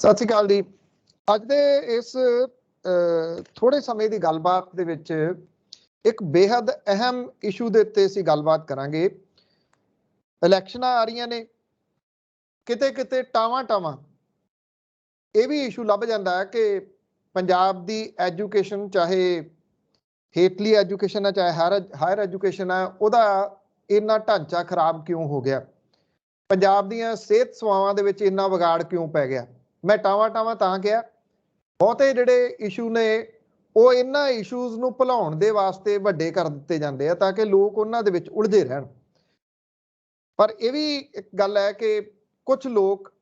ਸਤਿ ਸ਼੍ਰੀ ਅਕਾਲ ਜੀ। ਅੱਜ ਦੇ ਇਸ ਥੋੜੇ ਸਮੇਂ ਦੀ ਗੱਲਬਾਤ ਦੇ ਵਿੱਚ ਇੱਕ ਬੇहद ਅਹਿਮ ਇਸ਼ੂ ਦੇ ਉੱਤੇ ਅਸੀਂ ਗੱਲਬਾਤ ਕਰਾਂਗੇ। ਇਲੈਕਸ਼ਨਾਂ ਆ ਰਹੀਆਂ ਨੇ, ਕਿਤੇ ਕਿਤੇ ਟਾਵਾਂ ਇਹ ਵੀ ਇਸ਼ੂ ਲੱਭ ਜਾਂਦਾ ਹੈ ਕਿ ਪੰਜਾਬ ਦੀ ਐਜੂਕੇਸ਼ਨ, ਚਾਹੇ ਹੇਠਲੀ ਐਜੂਕੇਸ਼ਨ ਹੈ ਚਾਹੇ ਹਾਇਰ ਐਜੂਕੇਸ਼ਨ ਹੈ, ਉਹਦਾ ਇੰਨਾ ਢਾਂਚਾ ਖਰਾਬ ਕਿਉਂ ਹੋ ਗਿਆ, ਪੰਜਾਬ ਦੀਆਂ ਸਿਹਤ ਸੇਵਾਵਾਂ ਦੇ ਵਿੱਚ ਇੰਨਾ ਵਿਗਾੜ ਕਿਉਂ ਪੈ ਗਿਆ। ਮੈਂ ਟਾਵਾਂ ਤਾਂ ਕਿਹਾ, ਬਹੁਤੇ ਜਿਹੜੇ ਇਸ਼ੂ ਨੇ ਉਹ ਇਹਨਾਂ ਇਸ਼ੂਜ਼ ਨੂੰ ਭੁਲਾਉਣ ਦੇ ਵਾਸਤੇ ਵੱਡੇ ਕਰ ਦਿੱਤੇ ਜਾਂਦੇ ਆ ਤਾਂ ਕਿ ਲੋਕ ਉਹਨਾਂ ਦੇ ਵਿੱਚ ਉਲਝੇ ਰਹਿਣ। ਪਰ ਇਹ ਵੀ ਇੱਕ ਗੱਲ ਹੈ ਕਿ ਕੁਝ ਲੋਕ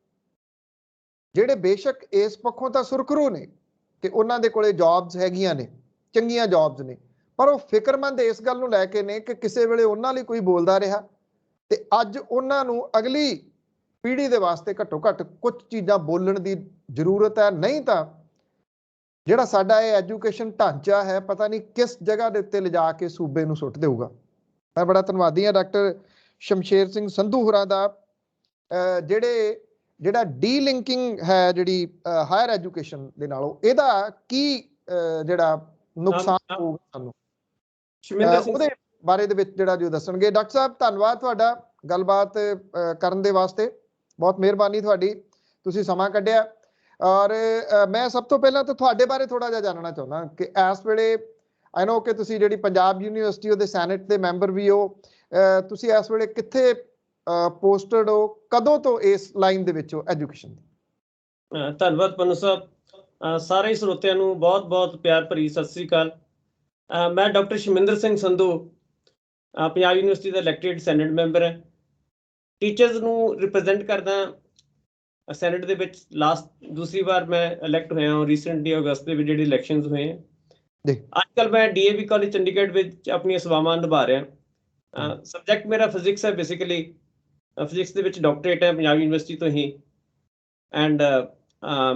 ਜਿਹੜੇ ਬੇਸ਼ੱਕ ਇਸ ਪੱਖੋਂ ਤਾਂ ਸੁਰਖਰੂ ਨੇ ਕਿ ਉਹਨਾਂ ਦੇ ਕੋਲੇ ਜੌਬਸ ਹੈਗੀਆਂ ਨੇ, ਚੰਗੀਆਂ ਜੌਬਸ ਨੇ, ਪਰ ਉਹ ਫਿਕਰਮੰਦ ਇਸ ਗੱਲ ਨੂੰ ਲੈ ਕੇ ਨੇ ਕਿ ਕਿਸੇ ਵੇਲੇ ਉਹਨਾਂ ਲਈ ਕੋਈ ਬੋਲਦਾ ਰਿਹਾ ਤੇ ਅੱਜ ਉਹਨਾਂ ਨੂੰ ਅਗਲੀ ਪੀੜ੍ਹੀ ਦੇ ਵਾਸਤੇ ਘੱਟੋ ਘੱਟ ਕੁਝ ਚੀਜ਼ਾਂ ਬੋਲਣ ਦੀ ਜ਼ਰੂਰਤ ਹੈ। ਨਹੀਂ ਤਾਂ ਜਿਹੜਾ ਸਾਡਾ ਇਹ ਐਜੂਕੇਸ਼ਨ ਢਾਂਚਾ ਹੈ, ਪਤਾ ਨਹੀਂ ਕਿਸ ਜਗ੍ਹਾ ਦੇ ਉੱਤੇ ਲਿਜਾ ਕੇ ਸੂਬੇ ਨੂੰ ਸੁੱਟ ਦੇਊਗਾ। ਮੈਂ ਬੜਾ ਧੰਨਵਾਦੀ ਹਾਂ ਡਾਕਟਰ ਸ਼ਮਸ਼ੇਰ ਸਿੰਘ ਸੰਧੂ ਹੋਰਾਂ ਦਾ, ਜਿਹੜਾ ਡੀਲਿੰਕਿੰਗ ਹੈ ਜਿਹੜੀ ਹਾਇਰ ਐਜੂਕੇਸ਼ਨ ਦੇ ਨਾਲੋਂ, ਇਹਦਾ ਕੀ ਜਿਹੜਾ ਨੁਕਸਾਨ ਹੋਊਗਾ ਸਾਨੂੰ, ਉਹਦੇ ਬਾਰੇ ਦੇ ਵਿੱਚ ਜਿਹੜਾ ਜੋ ਦੱਸਣਗੇ। ਡਾਕਟਰ ਸਾਹਿਬ, ਧੰਨਵਾਦ ਤੁਹਾਡਾ ਗੱਲਬਾਤ ਕਰਨ ਦੇ ਵਾਸਤੇ, ਬਹੁਤ ਮਿਹਰਬਾਨੀ ਤੁਹਾਡੀ, ਤੁਸੀਂ ਸਮਾਂ ਕੱਢਿਆ। ਔਰ ਮੈਂ ਸਭ ਤੋਂ ਪਹਿਲਾਂ ਤਾਂ ਤੁਹਾਡੇ ਬਾਰੇ ਥੋੜਾ ਜਿਹਾ ਜਾਣਨਾ ਚਾਹੁੰਦਾ ਕਿ ਇਸ ਵੇਲੇ ਆਈ ਨੋ ਕਿ ਤੁਸੀਂ ਜਿਹੜੀ ਪੰਜਾਬ ਯੂਨੀਵਰਸਿਟੀ ਉਹਦੇ ਸੈਨੇਟ ਦੇ ਮੈਂਬਰ ਵੀ ਹੋ, ਤੁਸੀਂ ਇਸ ਵੇਲੇ ਕਿੱਥੇ ਪੋਸਟਡ ਹੋ, ਕਦੋਂ ਤੋਂ ਇਸ ਲਾਈਨ ਦੇ ਵਿੱਚ ਹੋ ਐਜੂਕੇਸ਼ਨ ਦੀ? ਧੰਨਵਾਦ ਪਨੂ ਸਾਹਿਬ। ਸਾਰੇ ਸਰੋਤਿਆਂ ਨੂੰ ਬਹੁਤ ਬਹੁਤ ਪਿਆਰ ਭਰੀ ਸਤਿ ਸ੍ਰੀ ਅਕਾਲ। ਮੈਂ ਡਾਕਟਰ ਸ਼ਮਿੰਦਰ ਸਿੰਘ ਸੰਧੂ, ਪੰਜਾਬ ਯੂਨੀਵਰਸਿਟੀ ਦਾ ਇਲੈਕਟਿਡ ਸੈਨੇਟ ਮੈਂਬਰ ਹੈ। ਟੀਚਰਸ ਨੂੰ ਰਿਪਰੈਜ਼ੈਂਟ ਕਰਦਾ ਸੈਨੇਟ ਦੇ ਵਿੱਚ। ਦੂਸਰੀ ਵਾਰ ਮੈਂ ਇਲੈਕਟ ਹੋਇਆ ਹਾਂ ਰੀਸੈਂਟਲੀ ਅਗਸਤ ਦੇ ਵਿੱਚ ਜਿਹੜੇ ਇਲੈਕਸ਼ਨਸ ਹੋਏ ਹੈ। ਅੱਜ ਕੱਲ੍ਹ ਮੈਂ DAV ਕਾਲਜ ਚੰਡੀਗੜ੍ਹ ਵਿੱਚ ਆਪਣੀਆਂ ਸੇਵਾਵਾਂ ਨਿਭਾ ਰਿਹਾ। ਸਬਜੈਕਟ ਮੇਰਾ ਫਿਜ਼ਿਕਸ ਹੈ। ਬੇਸਿਕਲੀ ਫਿਜ਼ਿਕਸ ਦੇ ਵਿੱਚ ਡਾਕਟਰੇਟ ਹੈ ਪੰਜਾਬ ਯੂਨੀਵਰਸਿਟੀ ਤੋਂ ਹੀ। ਐਂਡ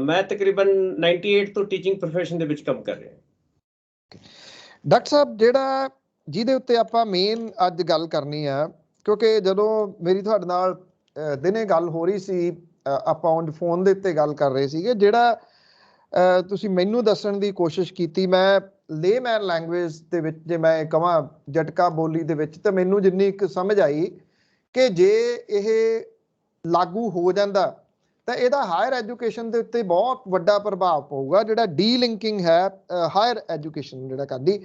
ਮੈਂ ਤਕਰੀਬਨ 98 ਤੋਂ ਟੀਚਿੰਗ ਪ੍ਰੋਫੈਸ਼ਨ ਦੇ ਵਿੱਚ ਕੰਮ ਕਰ ਰਿਹਾ। ਡਾਕਟਰ ਸਾਹਿਬ, ਜਿਹੜਾ ਜਿਹਦੇ ਉੱਤੇ ਆਪਾਂ ਮੇਨ ਅੱਜ ਗੱਲ ਕਰਨੀ ਆ, ਕਿਉਂਕਿ ਜਦੋਂ ਮੇਰੀ ਤੁਹਾਡੇ ਨਾਲ ਦਿਨੇ ਗੱਲ ਹੋ ਰਹੀ ਸੀ, ਆਪਾਂ ਔਨ ਫੋਨ ਦੇ ਉੱਤੇ ਗੱਲ ਕਰ ਰਹੇ ਸੀਗੇ, ਜਿਹੜਾ ਤੁਸੀਂ ਮੈਨੂੰ ਦੱਸਣ ਦੀ ਕੋਸ਼ਿਸ਼ ਕੀਤੀ, ਮੈਂ ਲੇਮੈਨ ਲੈਂਗੁਏਜ ਦੇ ਵਿੱਚ ਜੇ ਮੈਂ ਕਹਾਂ ਜਟਕਾ ਬੋਲੀ ਦੇ ਵਿੱਚ, ਤਾਂ ਮੈਨੂੰ ਜਿੰਨੀ ਇੱਕ ਸਮਝ ਆਈ ਕਿ ਜੇ ਇਹ ਲਾਗੂ ਹੋ ਜਾਂਦਾ ਤਾਂ ਇਹਦਾ ਹਾਇਰ ਐਜੂਕੇਸ਼ਨ ਦੇ ਉੱਤੇ ਬਹੁਤ ਵੱਡਾ ਪ੍ਰਭਾਵ ਪਊਗਾ। ਜਿਹੜਾ ਡੀਲਿੰਕਿੰਗ ਹੈ ਹਾਇਰ ਐਜੂਕੇਸ਼ਨ ਜਿਹੜਾ ਕਰਦੀ,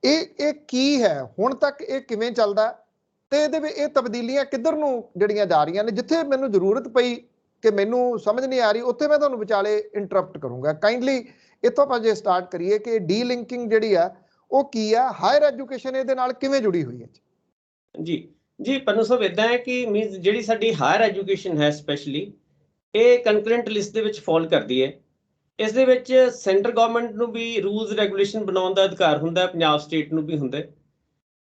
ਇਹ ਕੀ ਹੈ, ਹੁਣ ਤੱਕ ਇਹ ਕਿਵੇਂ ਚੱਲਦਾ ਤੇ ਇਹਦੇ ਵਿੱਚ ਇਹ ਤਬਦੀਲੀਆਂ ਕਿੱਧਰ ਨੂੰ ਜਿਹੜੀਆਂ ਜਾ ਰਹੀਆਂ ਨੇ? ਜਿੱਥੇ ਮੈਨੂੰ ਜ਼ਰੂਰਤ ਪਈ ਕਿ ਮੈਨੂੰ ਸਮਝ ਨਹੀਂ ਆ ਰਹੀ, ਉੱਥੇ ਮੈਂ ਤੁਹਾਨੂੰ ਵਿਚਾਲੇ ਇੰਟਰਪਟ ਕਰੂੰਗਾ। ਕਾਈਂਡਲੀ ਇੱਥੋਂ ਆਪਾਂ ਜੇ ਸਟਾਰਟ ਕਰੀਏ ਕਿ ਡੀਲਿੰਕਿੰਗ ਜਿਹੜੀ ਆ ਉਹ ਕੀ ਆ, ਹਾਇਰ ਐਜੂਕੇਸ਼ਨ ਇਹਦੇ ਨਾਲ ਕਿਵੇਂ ਜੁੜੀ ਹੋਈ ਹੈ? ਜੀ ਪਨੂ ਸਾਹਿਬ, ਇੱਦਾਂ ਹੈ ਕਿ ਮੀਨਸ ਜਿਹੜੀ ਸਾਡੀ ਹਾਇਰ ਐਜੂਕੇਸ਼ਨ ਹੈ ਸਪੈਸ਼ਲੀ, ਇਹ ਕੰਕਰੈਂਟ ਲਿਸਟ ਦੇ ਵਿੱਚ ਫਾਲ ਕਰਦੀ ਹੈ। ਇਸ ਦੇ ਵਿੱਚ ਸੈਂਟਰ ਗਵਰਨਮੈਂਟ ਨੂੰ ਵੀ ਰੂਲਸ ਰੈਗੂਲੇਸ਼ਨ ਬਣਾਉਣ ਦਾ ਅਧਿਕਾਰ ਹੁੰਦਾ ਹੈ, ਪੰਜਾਬ ਸਟੇਟ ਨੂੰ ਵੀ ਹੁੰਦਾ।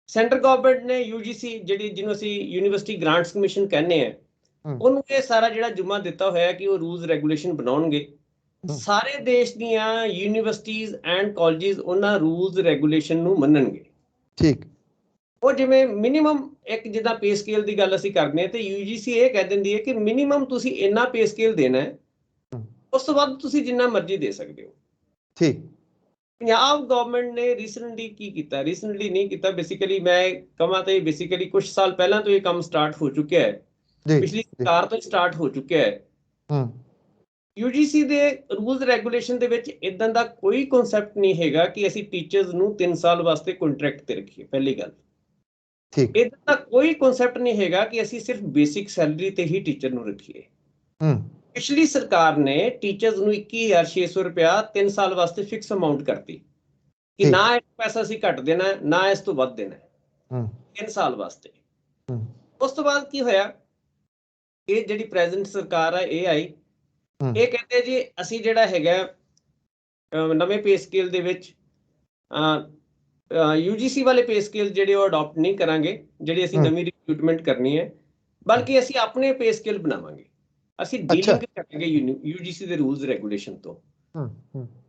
ਸੈਂਟਰ ਗਵਰਨਮੈਂਟ ਨੇ UGC ਜਿਹਨੂੰ ਅਸੀਂ ਯੂਨੀਵਰਸਿਟੀ ਗ੍ਰਾਂਟਸ ਕਮਿਸ਼ਨ ਕਹਿੰਦੇ ਆ, ਉਹਨੂੰ ਇਹ ਸਾਰਾ ਜਿਹੜਾ ਜੁਮਾ ਦਿੱਤਾ ਹੋਇਆ ਕਿ ਉਹ ਰੂਲਸ ਰੈਗੂਲੇਸ਼ਨ ਬਣਾਉਣਗੇ। ਸਾਰੇ ਦੇਸ਼ ਦੀਆਂ ਯੂਨੀਵਰਸਿਟੀਜ਼ ਐਂਡ ਕਾਲਜਿਸ ਉਹਨਾਂ ਰੂਲਸ ਰੈਗੂਲੇਸ਼ਨ ਨੂੰ ਮੰਨਣਗੇ। ਠੀਕ। ਉਹ ਜਿਵੇਂ ਮਿਨੀਮਮ ਇੱਕ ਜਿੱਦਾਂ ਪੇ ਸਕੇਲ ਦੀ ਗੱਲ ਅਸੀਂ ਕਰਦੇ ਹਾਂ ਤੇ UGC ਇਹ ਕਹਿ ਦਿੰਦੀ ਹੈ ਕਿ ਮਿਨੀਮਮ ਤੁਸੀਂ ਇੰਨਾ ਪੇ ਸਕੇਲ ਦੇਣਾ ਹੈ, ਉਸ ਤੋਂ ਬਾਅਦ ਤੁਸੀਂ ਜਿੰਨਾ ਮਰਜ਼ੀ ਦੇ ਸਕਦੇ ਹੋ। ਠੀਕ। ਪੰਜਾਬ ਗਵਰਨਮੈਂਟ ਨੇ ਰੀਸੈਂਟਲੀ ਕੀ ਕੀਤਾ, ਰੀਸੈਂਟਲੀ ਨਹੀਂ ਕੀਤਾ, ਬੇਸਿਕਲੀ ਮੈਂ ਕਹਾਂ ਤਾਂ ਬੇਸਿਕਲੀ ਕੁਝ ਸਾਲ ਪਹਿਲਾਂ ਤੋਂ ਇਹ ਕੰਮ ਸਟਾਰਟ ਹੋ ਚੁੱਕਿਆ ਹੈ, ਪਿਛਲੀ ਸਰਕਾਰ ਤੋਂ ਸਟਾਰਟ ਹੋ ਚੁੱਕਿਆ ਹੈ। UGC ਦੇ ਰੂਲਸ ਰੈਗੂਲੇਸ਼ਨ ਦੇ ਵਿੱਚ ਇਦਾਂ ਦਾ ਕੋਈ ਕਨਸੈਪਟ ਨਹੀਂ ਹੈਗਾ ਕਿ ਅਸੀਂ ਟੀਚਰਸ ਨੂੰ 3 ਸਾਲ ਵਾਸਤੇ ਕੰਟਰੈਕਟ ਤੇ ਰੱਖੀਏ। ਪਹਿਲੀ ਗੱਲ, ਇਦਾਂ ਦਾ ਕੋਈ ਕਨਸੈਪਟ ਨਹੀਂ ਹੈਗਾ ਕਿ ਅਸੀਂ ਸਿਰਫ ਬੇਸਿਕ ਸੈਲਰੀ ਤੇ ਹੀ ਟੀਚਰ ਨੂੰ ਰੱਖੀਏ। ਪਿਛਲੀ ਸਰਕਾਰ ਨੇ ਟੀਚਰਸ ਨੂੰ 21,600 ਰੁਪਇਆ 3 ਸਾਲ ਵਾਸਤੇ ਫਿਕਸ ਅਮਾਊਂਟ ਕਰਤੀ ਕਿ ਨਾ ਇੱਕ ਪੈਸਾ ਅਸੀਂ ਘੱਟ ਦੇਣਾ, ਨਾ ਇਸ ਤੋਂ ਵੱਧ ਦੇਣਾ, 3 ਸਾਲ ਵਾਸਤੇ। ਉਸ ਤੋਂ ਬਾਅਦ ਕੀ ਹੋਇਆ, ਇਹ ਜਿਹੜੀ ਪ੍ਰੈਜ਼ੈਂਟ ਸਰਕਾਰ ਹੈ ਇਹ ਆਈ, ਇਹ ਕਹਿੰਦੇ ਜੀ ਅਸੀਂ ਜਿਹੜਾ ਹੈਗਾ ਨਵੇਂ ਪੇ ਸਕੇਲ ਦੇ ਵਿੱਚ UGC ਵਾਲੇ ਪੇ ਸਕੇਲ ਜਿਹੜੇ ਉਹ ਅਡਾਪਟ ਨਹੀਂ ਕਰਾਂਗੇ, ਜਿਹੜੀ ਅਸੀਂ ਨਵੀਂ ਰਿਕਰੂਟਮੈਂਟ ਕਰਨੀ ਹੈ, ਬਲਕਿ ਅਸੀਂ ਆਪਣੇ ਪੇ ਸਕੇਲ ਬਣਾਵਾਂਗੇ। ਅਸੀਂ ਡੀਲਿੰਗ ਕਰਾਂਗੇ UGC ਦੇ ਰੂਲਸ ਰੈਗੂਲੇਸ਼ਨ ਤੋਂ।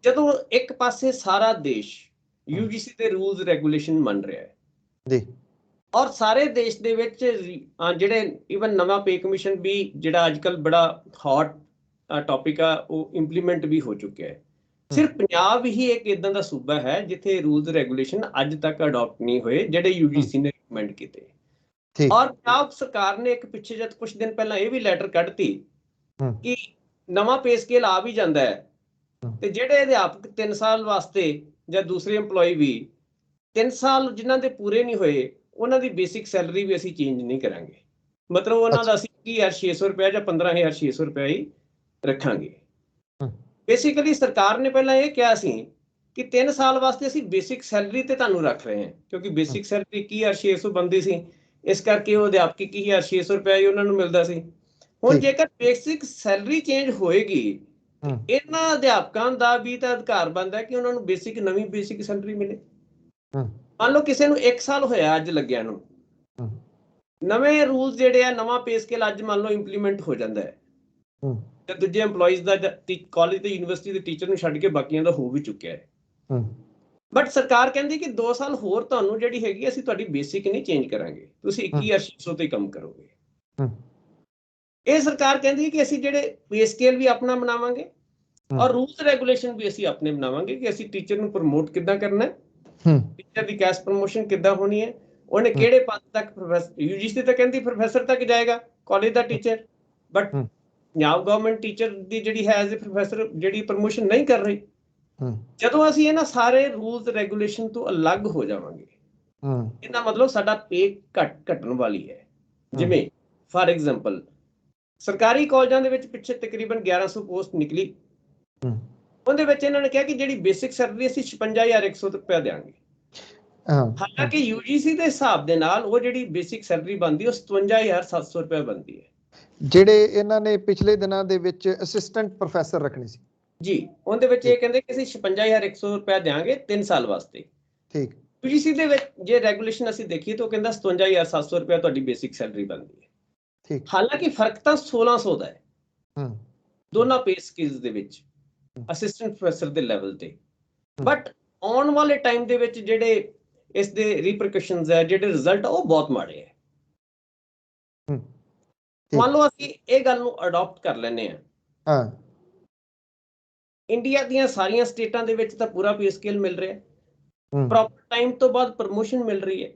ਜਦੋਂ ਇੱਕ ਪਾਸੇ ਸਾਰਾ ਦੇਸ਼ UGC ਦੇ ਰੂਲਸ ਰੈਗੂਲੇਸ਼ਨ ਮੰਨ ਰਿਹਾ ਹੈ ਔਰ ਸਾਰੇ ਦੇਸ਼ ਦੇ ਵਿੱਚ ਜਿਹੜੇ ਈਵਨ ਨਵਾਂ ਪੇ ਕਮਿਸ਼ਨ ਵੀ ਜਿਹੜਾ ਅੱਜ ਕੱਲ੍ਹ ਬੜਾ ਹੌਟ ਟੌਪਿਕ ਆ ਉਹ ਇੰਪਲੀਮੈਂਟ ਵੀ ਹੋ ਚੁੱਕਿਆ ਹੈ। ਸਿਰਫ ਪੰਜਾਬ ਹੀ ਇੱਕ ਇਦਾਂ ਦਾ ਸੂਬਾ ਹੈ ਜਿੱਥੇ ਰੂਲਸ ਰੈਗੂਲੇਸ਼ਨ ਅੱਜ ਤੱਕ ਅਡਾਪਟ ਨਹੀਂ ਹੋਏ ਜਿਹੜੇ UGC ਨੇ ਰਿਕਮੈਂਡ ਕੀਤੇ। ਔਰ ਪੰਜਾਬ ਸਰਕਾਰ ਨੇ ਇੱਕ ਪਿੱਛੇ ਜਦ ਕੁਝ ਦਿਨ ਪਹਿਲਾਂ ਇਹ ਵੀ ਲੈਟਰ ਕੱਢਤੀ ਕਿ ਨਵਾਂ ਪੇ ਸਕੇਲ ਆ ਵੀ ਜਾਂਦਾ ਹੈ ਤੇ ਜਿਹੜੇ ਅਧਿਆਪਕ 3 ਸਾਲ ਵਾਸਤੇ ਜਾਂ ਦੂਸਰੇ EMPLOYE ਵੀ 3 ਸਾਲ ਜਿਨ੍ਹਾਂ ਦੇ ਪੂਰੇ ਨਹੀਂ ਹੋਏ ਉਹਨਾਂ ਦੀ ਬੇਸਿਕ ਸੈਲਰੀ ਵੀ ਅਸੀਂ ਚੇਂਜ ਨਹੀਂ ਕਰਾਂਗੇ। ਮਤਲਬ ਉਹਨਾਂ ਦਾ ਅਸੀਂ 21,600 ਰੁਪਇਆ ਜਾਂ 15,600 ਰੁਪਇਆ ਹੀ ਰੱਖਾਂਗੇ। ਬੇਸਿਕਲੀ ਸਰਕਾਰ ਨੇ ਪਹਿਲਾਂ ਇਹ ਕਿਹਾ ਸੀ ਕਿ 3 ਸਾਲ ਵਾਸਤੇ ਅਸੀਂ ਬੇਸਿਕ ਸੈਲਰੀ ਤੇ ਤੁਹਾਨੂੰ ਰੱਖ ਰਹੇ ਹਾਂ, ਕਿਉਂਕਿ ਬੇਸਿਕ ਸੈਲਰੀ 21,600 ਬਣਦੀ ਸੀ, ਇਸ ਕਰਕੇ ਉਹ ਅਧਿਆਪਕ 21,600 ਰੁਪਇਆ ਹੀ ਉਹਨਾਂ ਨੂੰ ਮਿਲਦਾ ਸੀ। ਹੁਣ ਜੇਕਰ ਬੇਸਿਕ ਸੈਲਰੀ ਚੇਂਜ ਹੋਏਗੀ ਇਹਨਾਂ ਅਧਿਆਪਕਾਂ ਦਾ ਵੀ ਤਾਂ ਅਧਿਕਾਰ ਬਣਦਾ ਕਿ ਉਹਨਾਂ ਨੂੰ ਨਵੀਂ ਬੇਸਿਕ ਸੈਲਰੀ ਮਿਲੇ। ਮੰਨ ਲਓ ਕਿਸੇ ਨੂੰ 1 ਸਾਲ ਹੋਇਆ ਅੱਜ ਲੱਗਿਆ ਨੂੰ, ਨਵੇਂ ਰੂਲਸ ਜਿਹੜੇ ਆ ਨਵਾਂ ਪੇ ਸਕੇਲ ਅੱਜ ਮੰਨ ਲਓ ਇੰਪਲੀਮੈਂਟ ਹੋ ਜਾਂਦਾ ਹੈ ਤੇ ਦੂਜੇ EMPLOYEES ਦਾ ਕਾਲਜ ਤੇ ਯੂਨੀਵਰਸਿਟੀ ਦੇ ਟੀਚਰ ਨੂੰ ਛੱਡ ਕੇ ਬਾਕੀਆਂ ਦਾ ਹੋ ਵੀ ਚੁੱਕਿਆ ਹੈ। ਬਟ ਸਰਕਾਰ ਕਹਿੰਦੀ ਕਿ 2 ਸਾਲ ਹੋਰ ਤੁਹਾਨੂੰ ਜਿਹੜੀ ਹੈਗੀ ਅਸੀਂ ਤੁਹਾਡੀ ਬੇਸਿਕ ਨਹੀਂ ਚੇਂਜ ਕਰਾਂਗੇ, ਤੁਸੀਂ 21,600 ਤੇ ਕੰਮ ਕਰੋਗੇ। ਇਹ ਸਰਕਾਰ ਕਹਿੰਦੀ ਕਿ ਅਸੀਂ ਜਿਹੜੇ ਪੇ ਸਕੇਲ ਵੀ ਆਪਣਾ ਬਣਾਵਾਂਗੇ ਔਰ ਰੂਲਸ ਰੈਗੂਲੇਸ਼ਨ ਵੀ ਅਸੀਂ ਆਪਣੇ ਬਣਾਵਾਂਗੇ ਕਿ ਅਸੀਂ ਟੀਚਰ ਨੂੰ ਪ੍ਰਮੋਟ ਕਿੱਦਾਂ ਕਰਨਾ ਹੈ, ਟੀਚਰ ਦੀ ਕੈਸ ਪ੍ਰਮੋਸ਼ਨ ਕਿੱਦਾਂ ਹੋਣੀ ਹੈ, ਉਹਨੇ ਕਿਹੜੇ ਪਦ ਤੱਕ UGC ਤਾਂ ਕਹਿੰਦੀ ਪ੍ਰੋਫੈਸਰ ਤੱਕ ਜਾਏਗਾ college the teacher, but Punjab government teacher ਦੀ ਜਿਹੜੀ ਹੈ ਐਜ਼ ਅ ਪ੍ਰੋਫੈਸਰ ਜਿਹੜੀ ਪ੍ਰਮੋਸ਼ਨ ਨਹੀਂ ਕਰ ਰਹੀ। ਜਦੋਂ ਅਸੀਂ ਇਹਨਾਂ ਸਾਰੇ ਰੂਲਸ ਰੈਗੂਲੇਸ਼ਨ ਤੋਂ ਅਲੱਗ ਹੋ ਜਾਵਾਂਗੇ ਇਹਦਾ ਮਤਲਬ ਸਾਡਾ ਪੇ ਘਟਣ ਵਾਲੀ ਹੈ। ਜਿਵੇਂ ਫਾਰ ਐਗਜ਼ਾਮਪਲ ਸਰਕਾਰੀ ਕਾਲਜਾਂ ਦੇ ਵਿੱਚ ਪਿੱਛੇ ਤਕਰੀਬਨ 1100 ਪੋਸਟ ਨਿਕਲੀ, ਉਹਦੇ ਵਿੱਚ ਇਹਨਾਂ ਨੇ ਕਿਹਾ ਕਿ ਜਿਹੜੀ ਬੇਸਿਕ ਸੈਲਰੀ ਅਸੀਂ 56,100 ਰੁਪਇਆ ਦੇਵਾਂਗੇ। ਹਾਲਾਂਕਿ UGC ਦੇ ਹਿਸਾਬ ਦੇ ਨਾਲ ਉਹ ਜਿਹੜੀ ਬੇਸਿਕ ਸੈਲਰੀ ਬਣਦੀ ਉਹ 57,700 ਰੁਪਇਆ ਬਣਦੀ ਹੈ, ਜਿਹੜੇ ਇਹਨਾਂ ਨੇ ਪਿਛਲੇ ਦਿਨਾਂ ਦੇ ਵਿੱਚ ਅਸਿਸਟੈਂਟ ਪ੍ਰੋਫੈਸਰ ਰੱਖਣੇ ਸੀ ਜੀ। ਉਹਦੇ ਵਿੱਚ ਇਹ ਕਹਿੰਦੇ ਕਿ ਅਸੀਂ 56,100 ਰੁਪਇਆ ਦੇਵਾਂਗੇ 3 ਸਾਲ ਵਾਸਤੇ। ਠੀਕ। UGC ਦੇ ਵਿੱਚ ਜੇ ਰੈਗੂਲੇਸ਼ਨ ਅਸੀਂ ਦੇਖੀਏ ਤਾਂ ਉਹ ਕਹਿੰਦਾ 57,700 ਰੁਪਇਆ ਤੁਹਾਡੀ ਬੇਸਿਕ ਸੈਲਰੀ ਬਣਦੀ ਹੈ। ਠੀਕ। ਹਾਲਾਂਕਿ ਫਰਕ ਤਾਂ 1600 ਦਾ ਹੈ ਦੋਨਾਂ ਪੇ ਸਕੇਲਸ ਦੇ ਵਿੱਚ ਅਸਿਸਟੈਂਟ ਪ੍ਰੋਫੈਸਰ ਦੇ ਲੈਵਲ ਤੇ। ਬਟ ਆਉਣ ਵਾਲੇ ਟਾਈਮ ਦੇ ਵਿੱਚ ਜਿਹੜੇ ਇਸ ਦੇ ਰਿਪਰਕਸ਼ਨਸ ਹੈ, ਜਿਹੜੇ ਰਿਜ਼ਲਟ ਉਹ ਬਹੁਤ ਮਾੜੇ ਹੈ। ਮੰਨ ਲਓ ਅਸੀਂ ਇਹ ਗੱਲ ਨੂੰ ਅਡਾਪਟ ਕਰ ਲੈਂਦੇ ਹਾਂ, ਇੰਡੀਆ ਦੀਆਂ ਸਾਰੀਆਂ ਸਟੇਟਾਂ ਦੇ ਵਿੱਚ ਤਾਂ ਪੂਰਾ ਪੇ ਸਕੇਲ ਮਿਲ ਰਿਹਾ, ਪ੍ਰੋਪਰ ਟਾਈਮ ਤੋਂ ਬਾਅਦ ਪ੍ਰਮੋਸ਼ਨ ਮਿਲ ਰਹੀ ਹੈ।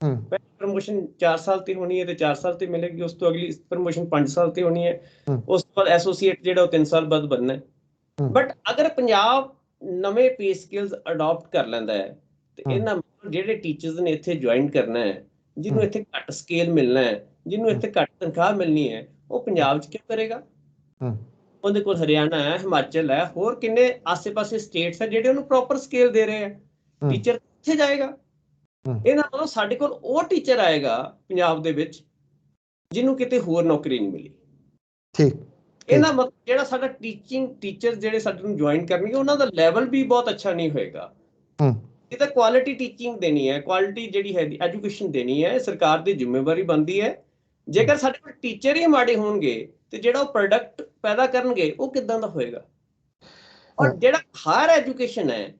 ਪਹਿਲੀ ਪ੍ਰਮੋਸ਼ਨ 4 ਸਾਲ ਤੇ ਹੋਣੀ ਹੈ ਤੇ 4 ਸਾਲ ਤੇ ਮਿਲੇਗੀ, ਉਸ ਤੋਂ ਅਗਲੀ ਪ੍ਰਮੋਸ਼ਨ 5 ਸਾਲ ਤੇ ਹੋਣੀ ਹੈ, ਉਸ ਤੋਂ ਬਾਅਦ ਐਸੋਸੀਏਟ ਜਿਹੜਾ ਉਹ 3 ਸਾਲ ਬਾਅਦ ਬਣਨਾ ਹੈ। ਬਟ ਅਗਰ ਪੰਜਾਬ ਨਵੇਂ ਪੇ ਸਕੇਲਸ ਅਡਾਪਟ ਕਰ ਲੈਂਦਾ ਹੈ ਤੇ ਇਹਨਾਂ ਜਿਹੜੇ ਟੀਚਰਸ ਨੇ ਇੱਥੇ ਜੁਆਇਨ ਕਰਨਾ ਹੈ, ਜਿਹਨੂੰ ਇੱਥੇ ਘੱਟ ਸਕੇਲ ਮਿਲਣਾ ਹੈ, ਜਿਹਨੂੰ ਇੱਥੇ ਘੱਟ ਤਨਖਾਹ ਮਿਲਣੀ ਹੈ, ਉਹ ਪੰਜਾਬ 'ਚ ਕਿਉਂ ਕਰੇਗਾ? ਉਹਦੇ ਕੋਲ ਹਰਿਆਣਾ ਹੈ, ਹਿਮਾਚਲ ਹੈ, ਹੋਰ ਕਿੰਨੇ ਆਸੇ-ਪਾਸੇ ਸਟੇਟਸ ਹੈ ਜਿਹੜੇ ਉਹਨੂੰ ਪ੍ਰੋਪਰ ਸਕੇਲ ਦੇ ਰਹੇ ਹੈ। ਟੀਚਰ ਕਿੱਥੇ ਜਾਏਗਾ? ਇਹਨਾਂ ਮਤਲਬ ਸਾਡੇ ਕੋਲ ਉਹ ਟੀਚਰ ਆਏਗਾ ਪੰਜਾਬ ਦੇ ਵਿੱਚ ਜਿਹਨੂੰ ਕਿਤੇ ਹੋਰ ਨੌਕਰੀ ਨਹੀਂ ਮਿਲੀ। ਠੀਕ। ਇਹਨਾਂ ਮਤਲਬ ਜਿਹੜਾ ਸਾਡਾ ਟੀਚਰ ਜਿਹੜੇ ਸਾਡੇ ਨੂੰ ਜੁਆਇਨ ਕਰਨਗੇ ਉਹਨਾਂ ਦਾ ਲੈਵਲ ਵੀ ਬਹੁਤ ਅੱਛਾ ਨਹੀਂ ਹੋਏਗਾ। ਇਹ ਤਾਂ ਕੁਆਲਿਟੀ ਟੀਚਿੰਗ ਦੇਣੀ ਹੈ, ਕੁਆਲਿਟੀ ਜਿਹੜੀ ਹੈ ਐਜੂਕੇਸ਼ਨ ਦੇਣੀ ਹੈ, ਸਰਕਾਰ ਦੀ ਜ਼ਿੰਮੇਵਾਰੀ ਬਣਦੀ ਹੈ। ਜੇਕਰ ਸਾਡੇ ਕੋਲ ਟੀਚਰ ਹੀ ਮਾੜੇ ਹੋਣਗੇ ਤੇ ਜਿਹੜਾ ਉਹ ਪ੍ਰੋਡਕਟ ਪੈਦਾ ਕਰਨਗੇ ਉਹ ਕਿੱਦਾਂ ਦਾ ਹੋਏਗਾ? ਔਰ ਜਿਹੜਾ ਹਾਇਰ ਐਜੂਕੇਸ਼ਨ ਹੈ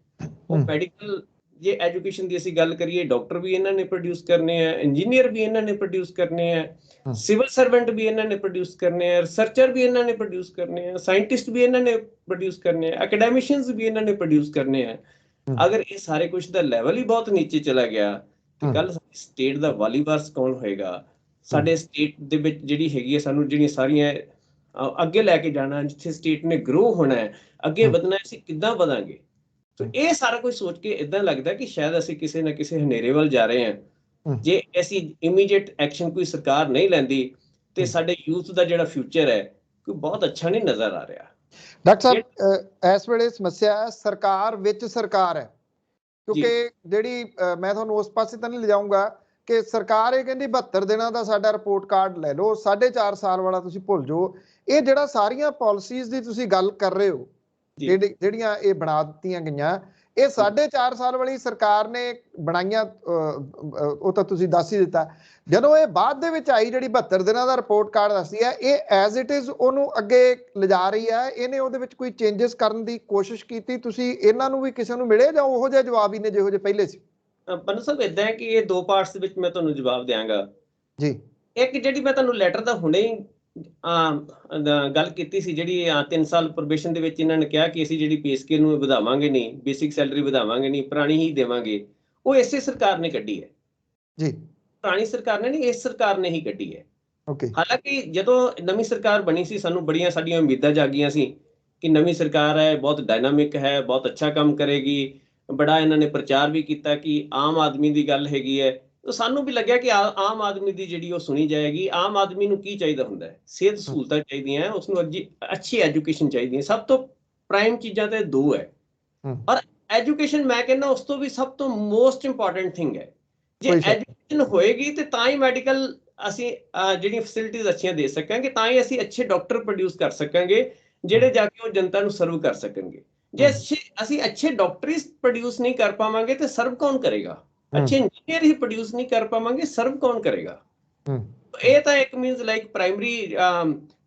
ਉਹ ਮੈਡੀਕਲ, ਜੇ ਐਜੂਕੇਸ਼ਨ ਦੀ ਅਸੀਂ ਗੱਲ ਕਰੀਏ, ਡਾਕਟਰ ਵੀ ਇਹਨਾਂ ਨੇ ਪ੍ਰੋਡਿਊਸ ਕਰਨੇ ਆ, ਇੰਜੀਨੀਅਰ ਵੀ ਇਹਨਾਂ ਨੇ ਪ੍ਰੋਡਿਊਸ ਕਰਨੇ ਆ, ਸਿਵਲ ਸਰਵੈਂਟ ਵੀ ਇਹਨਾਂ ਨੇ ਪ੍ਰੋਡਿਊਸ ਕਰਨੇ ਆ, ਰਿਸਰਚਰ ਵੀ ਇਹਨਾਂ ਨੇ ਪ੍ਰੋਡਿਊਸ ਕਰਨੇ ਆ, ਸਾਇੰਟਿਸਟ ਵੀ ਇਹਨਾਂ ਨੇ ਪ੍ਰੋਡਿਊਸ ਕਰਨੇ ਆ, ਐਕੈਡੈਮਿਸ਼ੀਅਨਸ ਵੀ ਇਹਨਾਂ ਨੇ ਪ੍ਰੋਡਿਊਸ ਕਰਨੇ ਆ। ਅਗਰ ਇਹ ਸਾਰੇ ਕੁਝ ਦਾ ਲੈਵਲ ਹੀ ਬਹੁਤ ਨੀਚੇ ਚਲਾ ਗਿਆ ਤੇ ਕੱਲ ਸਟੇਟ ਦਾ ਵਾਲੀ ਵਾਰਸ ਕੌਣ ਹੋਏਗਾ? ਸਾਡੇ ਸਟੇਟ ਦੇ ਵਿੱਚ ਜਿਹੜੀ ਹੈਗੀ ਹੈ ਸਾਨੂੰ ਜਿਹੜੀਆਂ ਸਾਰੀਆਂ ਅੱਗੇ ਲੈ ਕੇ ਜਾਣਾ, ਜਿੱਥੇ ਸਟੇਟ ਨੇ ਗਰੋ ਹੋਣਾ ਹੈ, ਅੱਗੇ ਵਧਣਾ, ਅਸੀਂ ਕਿੱਦਾਂ ਵਧਾਂਗੇ? ਸੋ ਇਹ ਸਾਰਾ ਕੁਝ ਸੋਚ ਕੇ ਇਦਾਂ ਲੱਗਦਾ ਕਿ ਸ਼ਾਇਦ ਅਸੀਂ ਕਿਸੇ ਨਾ ਕਿਸੇ ਹਨੇਰੇ ਵੱਲ ਜਾ ਰਹੇ ਹਾਂ। ਜੇ ਅਸੀਂ ਇਮੀਡੀਏਟ ਐਕਸ਼ਨ ਕੋਈ ਸਰਕਾਰ ਨਹੀਂ ਲੈਂਦੀ ਤੇ ਸਾਡੇ ਯੂਥ ਦਾ ਜਿਹੜਾ ਫਿਊਚਰ ਹੈ ਕੋਈ ਬਹੁਤ ਅੱਛਾ ਨਹੀਂ ਨਜ਼ਰ ਆ ਰਿਹਾ। ਡਾਕਟਰ ਸਾਹਿਬ ਇਸ ਵੇਲੇ ਸਮੱਸਿਆ ਸਰਕਾਰ ਵਿੱਚ ਸਰਕਾਰ ਹੈ, ਕਿਉਂਕਿ ਜਿਹੜੀ ਮੈਂ ਤੁਹਾਨੂੰ ਉਸ ਪਾਸੇ ਤਾਂ ਨਹੀਂ ਲਿਜਾਊਂਗਾ ਕਿ ਸਰਕਾਰ ਇਹ ਕਹਿੰਦੀ 72 ਦਿਨਾਂ ਦਾ ਸਾਡਾ ਰਿਪੋਰਟ ਕਾਰਡ ਲੈ ਲਓ, 4.5 ਸਾਲ ਵਾਲਾ ਤੁਸੀਂ ਭੁੱਲ ਜਾਓ। ਇਹ ਜਿਹੜਾ ਸਾਰੀਆਂ ਪਾਲਿਸੀਜ਼ ਦੀ ਤੁਸੀਂ ਗੱਲ ਕਰ ਰਹੇ ਹੋ ਜਿਹੜੀਆਂ ਇਹ ਬਣਾ ਦਿੱਤੀਆਂ ਗਈਆਂ, ਇਹ 4.5 ਸਾਲ ਵਾਲੀ ਸਰਕਾਰ ਨੇ ਬਣਾਈਆਂ, ਉਹ ਤਾਂ ਤੁਸੀਂ ਦੱਸ ਹੀ ਦਿੱਤਾ। ਜਦੋਂ ਇਹ ਬਾਅਦ ਦੇ ਵਿੱਚ ਆਈ ਜਿਹੜੀ 72 ਦਿਨਾਂ ਦਾ ਰਿਪੋਰਟ ਕਾਰਡ ਦੱਸਦੀ ਹੈ, ਇਹ ਐਜ਼ ਇਟ ਇਜ਼ ਉਹਨੂੰ ਅੱਗੇ ਲਿਜਾ ਰਹੀ ਹੈ, ਇਹਨੇ ਉਹਦੇ ਵਿੱਚ ਕੋਈ ਚੇਂਜਸ ਕਰਨ ਦੀ ਕੋਸ਼ਿਸ਼ ਕੀਤੀ? ਤੁਸੀਂ ਇਹਨਾਂ ਨੂੰ ਵੀ ਕਿਸੇ ਨੂੰ ਮਿਲੇ ਜਾਂ ਉਹੋ ਜਿਹੇ ਜਵਾਬ ਹੀ ਨੇ ਜਿਹੋ ਜਿਹੇ ਪਹਿਲੇ ਸੀ? ਪੰਨੂ ਸਾਹਿਬ ਇਦਾਂ ਹੈ ਕਿ ਇਹ 2 ਪਾਰਟਸ ਦੇ ਵਿੱਚ ਮੈਂ ਤੁਹਾਨੂੰ ਜਵਾਬ ਦਿਆਂਗਾ ਜੀ। ਇੱਕ ਜਿਹੜੀ ਮੈਂ ਤੁਹਾਨੂੰ ਲੈਟਰ ਦਾ ਹੁਣੇ ਹੀ ਗੱਲ ਕੀਤੀ ਸੀ ਜਿਹੜੀ 3 ਸਾਲ ਪ੍ਰੋਬੇਸ਼ਨ ਦੇ ਵਿੱਚ ਇਹਨਾਂ ਨੇ ਕਿਹਾ ਕਿ ਅਸੀਂ ਜਿਹੜੀ ਪੇ ਸਕੇਲ ਨੂੰ ਵਧਾਵਾਂਗੇ ਨਹੀਂ, ਬੇਸਿਕ ਸੈਲਰੀ ਵਧਾਵਾਂਗੇ ਨਹੀਂ, ਪੁਰਾਣੀ ਹੀ ਦੇਵਾਂਗੇ, ਉਹ ਇਸੇ ਸਰਕਾਰ ਨੇ ਕੱਢੀ ਹੈ ਜੀ। ਪੁਰਾਣੀ ਸਰਕਾਰ ਨੇ ਨਹੀਂ, ਇਸ ਸਰਕਾਰ ਨੇ ਹੀ ਕੱਢੀ ਹੈ। ਹਾਲਾਂਕਿ ਜਦੋਂ ਨਵੀਂ ਸਰਕਾਰ ਬਣੀ ਸੀ ਸਾਨੂੰ ਬੜੀਆਂ ਸਾਡੀਆਂ ਉਮੀਦਾਂ ਜਾਗੀਆਂ ਸੀ ਕਿ ਨਵੀਂ ਸਰਕਾਰ ਹੈ, ਬਹੁਤ ਡਾਇਨਾਮਿਕ ਹੈ, ਬਹੁਤ ਅੱਛਾ ਕੰਮ ਕਰੇਗੀ, ਬੜਾ ਇਹਨਾਂ ਨੇ ਪ੍ਰਚਾਰ ਵੀ ਕੀਤਾ ਕਿ ਆਮ ਆਦਮੀ ਦੀ ਗੱਲ ਹੈਗੀ ਹੈ। ਤਾਂ ਸਾਨੂੰ ਵੀ ਲੱਗਿਆ ਕਿ ਆਮ ਆਦਮੀ ਦੀ ਜਿਹੜੀ ਉਹ ਸੁਣੀ ਜਾਏਗੀ। ਆਮ ਆਦਮੀ ਨੂੰ ਕੀ ਚਾਹੀਦਾ ਹੁੰਦਾ ਹੈ? ਸਿਹਤ ਸਹੂਲਤਾਂ ਚਾਹੀਦੀਆਂ, ਉਸਨੂੰ ਅੱਛੀ ਐਜੂਕੇਸ਼ਨ ਚਾਹੀਦੀ ਹੈ। ਸਭ ਤੋਂ ਪ੍ਰਾਈਮ ਚੀਜ਼ਾਂ ਤੇ ਦੋ ਹੈ, ਔਰ ਐਜੂਕੇਸ਼ਨ ਮੈਂ ਕਹਿੰਦਾ ਉਸ ਤੋਂ ਵੀ ਸਭ ਤੋਂ ਮੋਸਟ ਇੰਪੋਰਟੈਂਟ ਥਿੰਗ ਹੈ। ਜੇ ਐਜੂਕੇਸ਼ਨ ਹੋਏਗੀ ਤੇ ਤਾਂ ਹੀ ਮੈਡੀਕਲ ਅਸੀਂ ਜਿਹੜੀਆਂ ਫੈਸਿਲਿਟੀਜ਼ ਅੱਛੀਆਂ ਦੇ ਸਕਾਂਗੇ, ਤਾਂ ਹੀ ਅਸੀਂ ਅੱਛੇ ਡਾਕਟਰ ਪ੍ਰੋਡਿਊਸ ਕਰ ਸਕਾਂਗੇ ਜਿਹੜੇ ਜਾ ਕੇ ਉਹ ਜਨਤਾ ਨੂੰ ਸਰਵ ਕਰ ਸਕਣਗੇ। ਜੇ ਅਸੀਂ ਅੱਛੇ ਡਾਕਟਰ ਹੀ ਪ੍ਰੋਡਿਊਸ ਨਹੀਂ ਕਰ ਪਾਵਾਂਗੇ ਤੇ ਸਰਵ ਕੌਣ ਕਰੇਗਾ? ਅੱਛੇ ਇੰਜੀਨੀਅਰ ਹੀ ਪ੍ਰੋਡਿਊਸ ਨਹੀਂ ਕਰ ਪਾਵਾਂਗੇ, ਸਰਵ ਕੌਣ ਕਰੇਗਾ? ਇਹ ਤਾਂ ਇੱਕ ਮੀਨਸ ਲਾਈਕ ਪ੍ਰਾਇਮਰੀ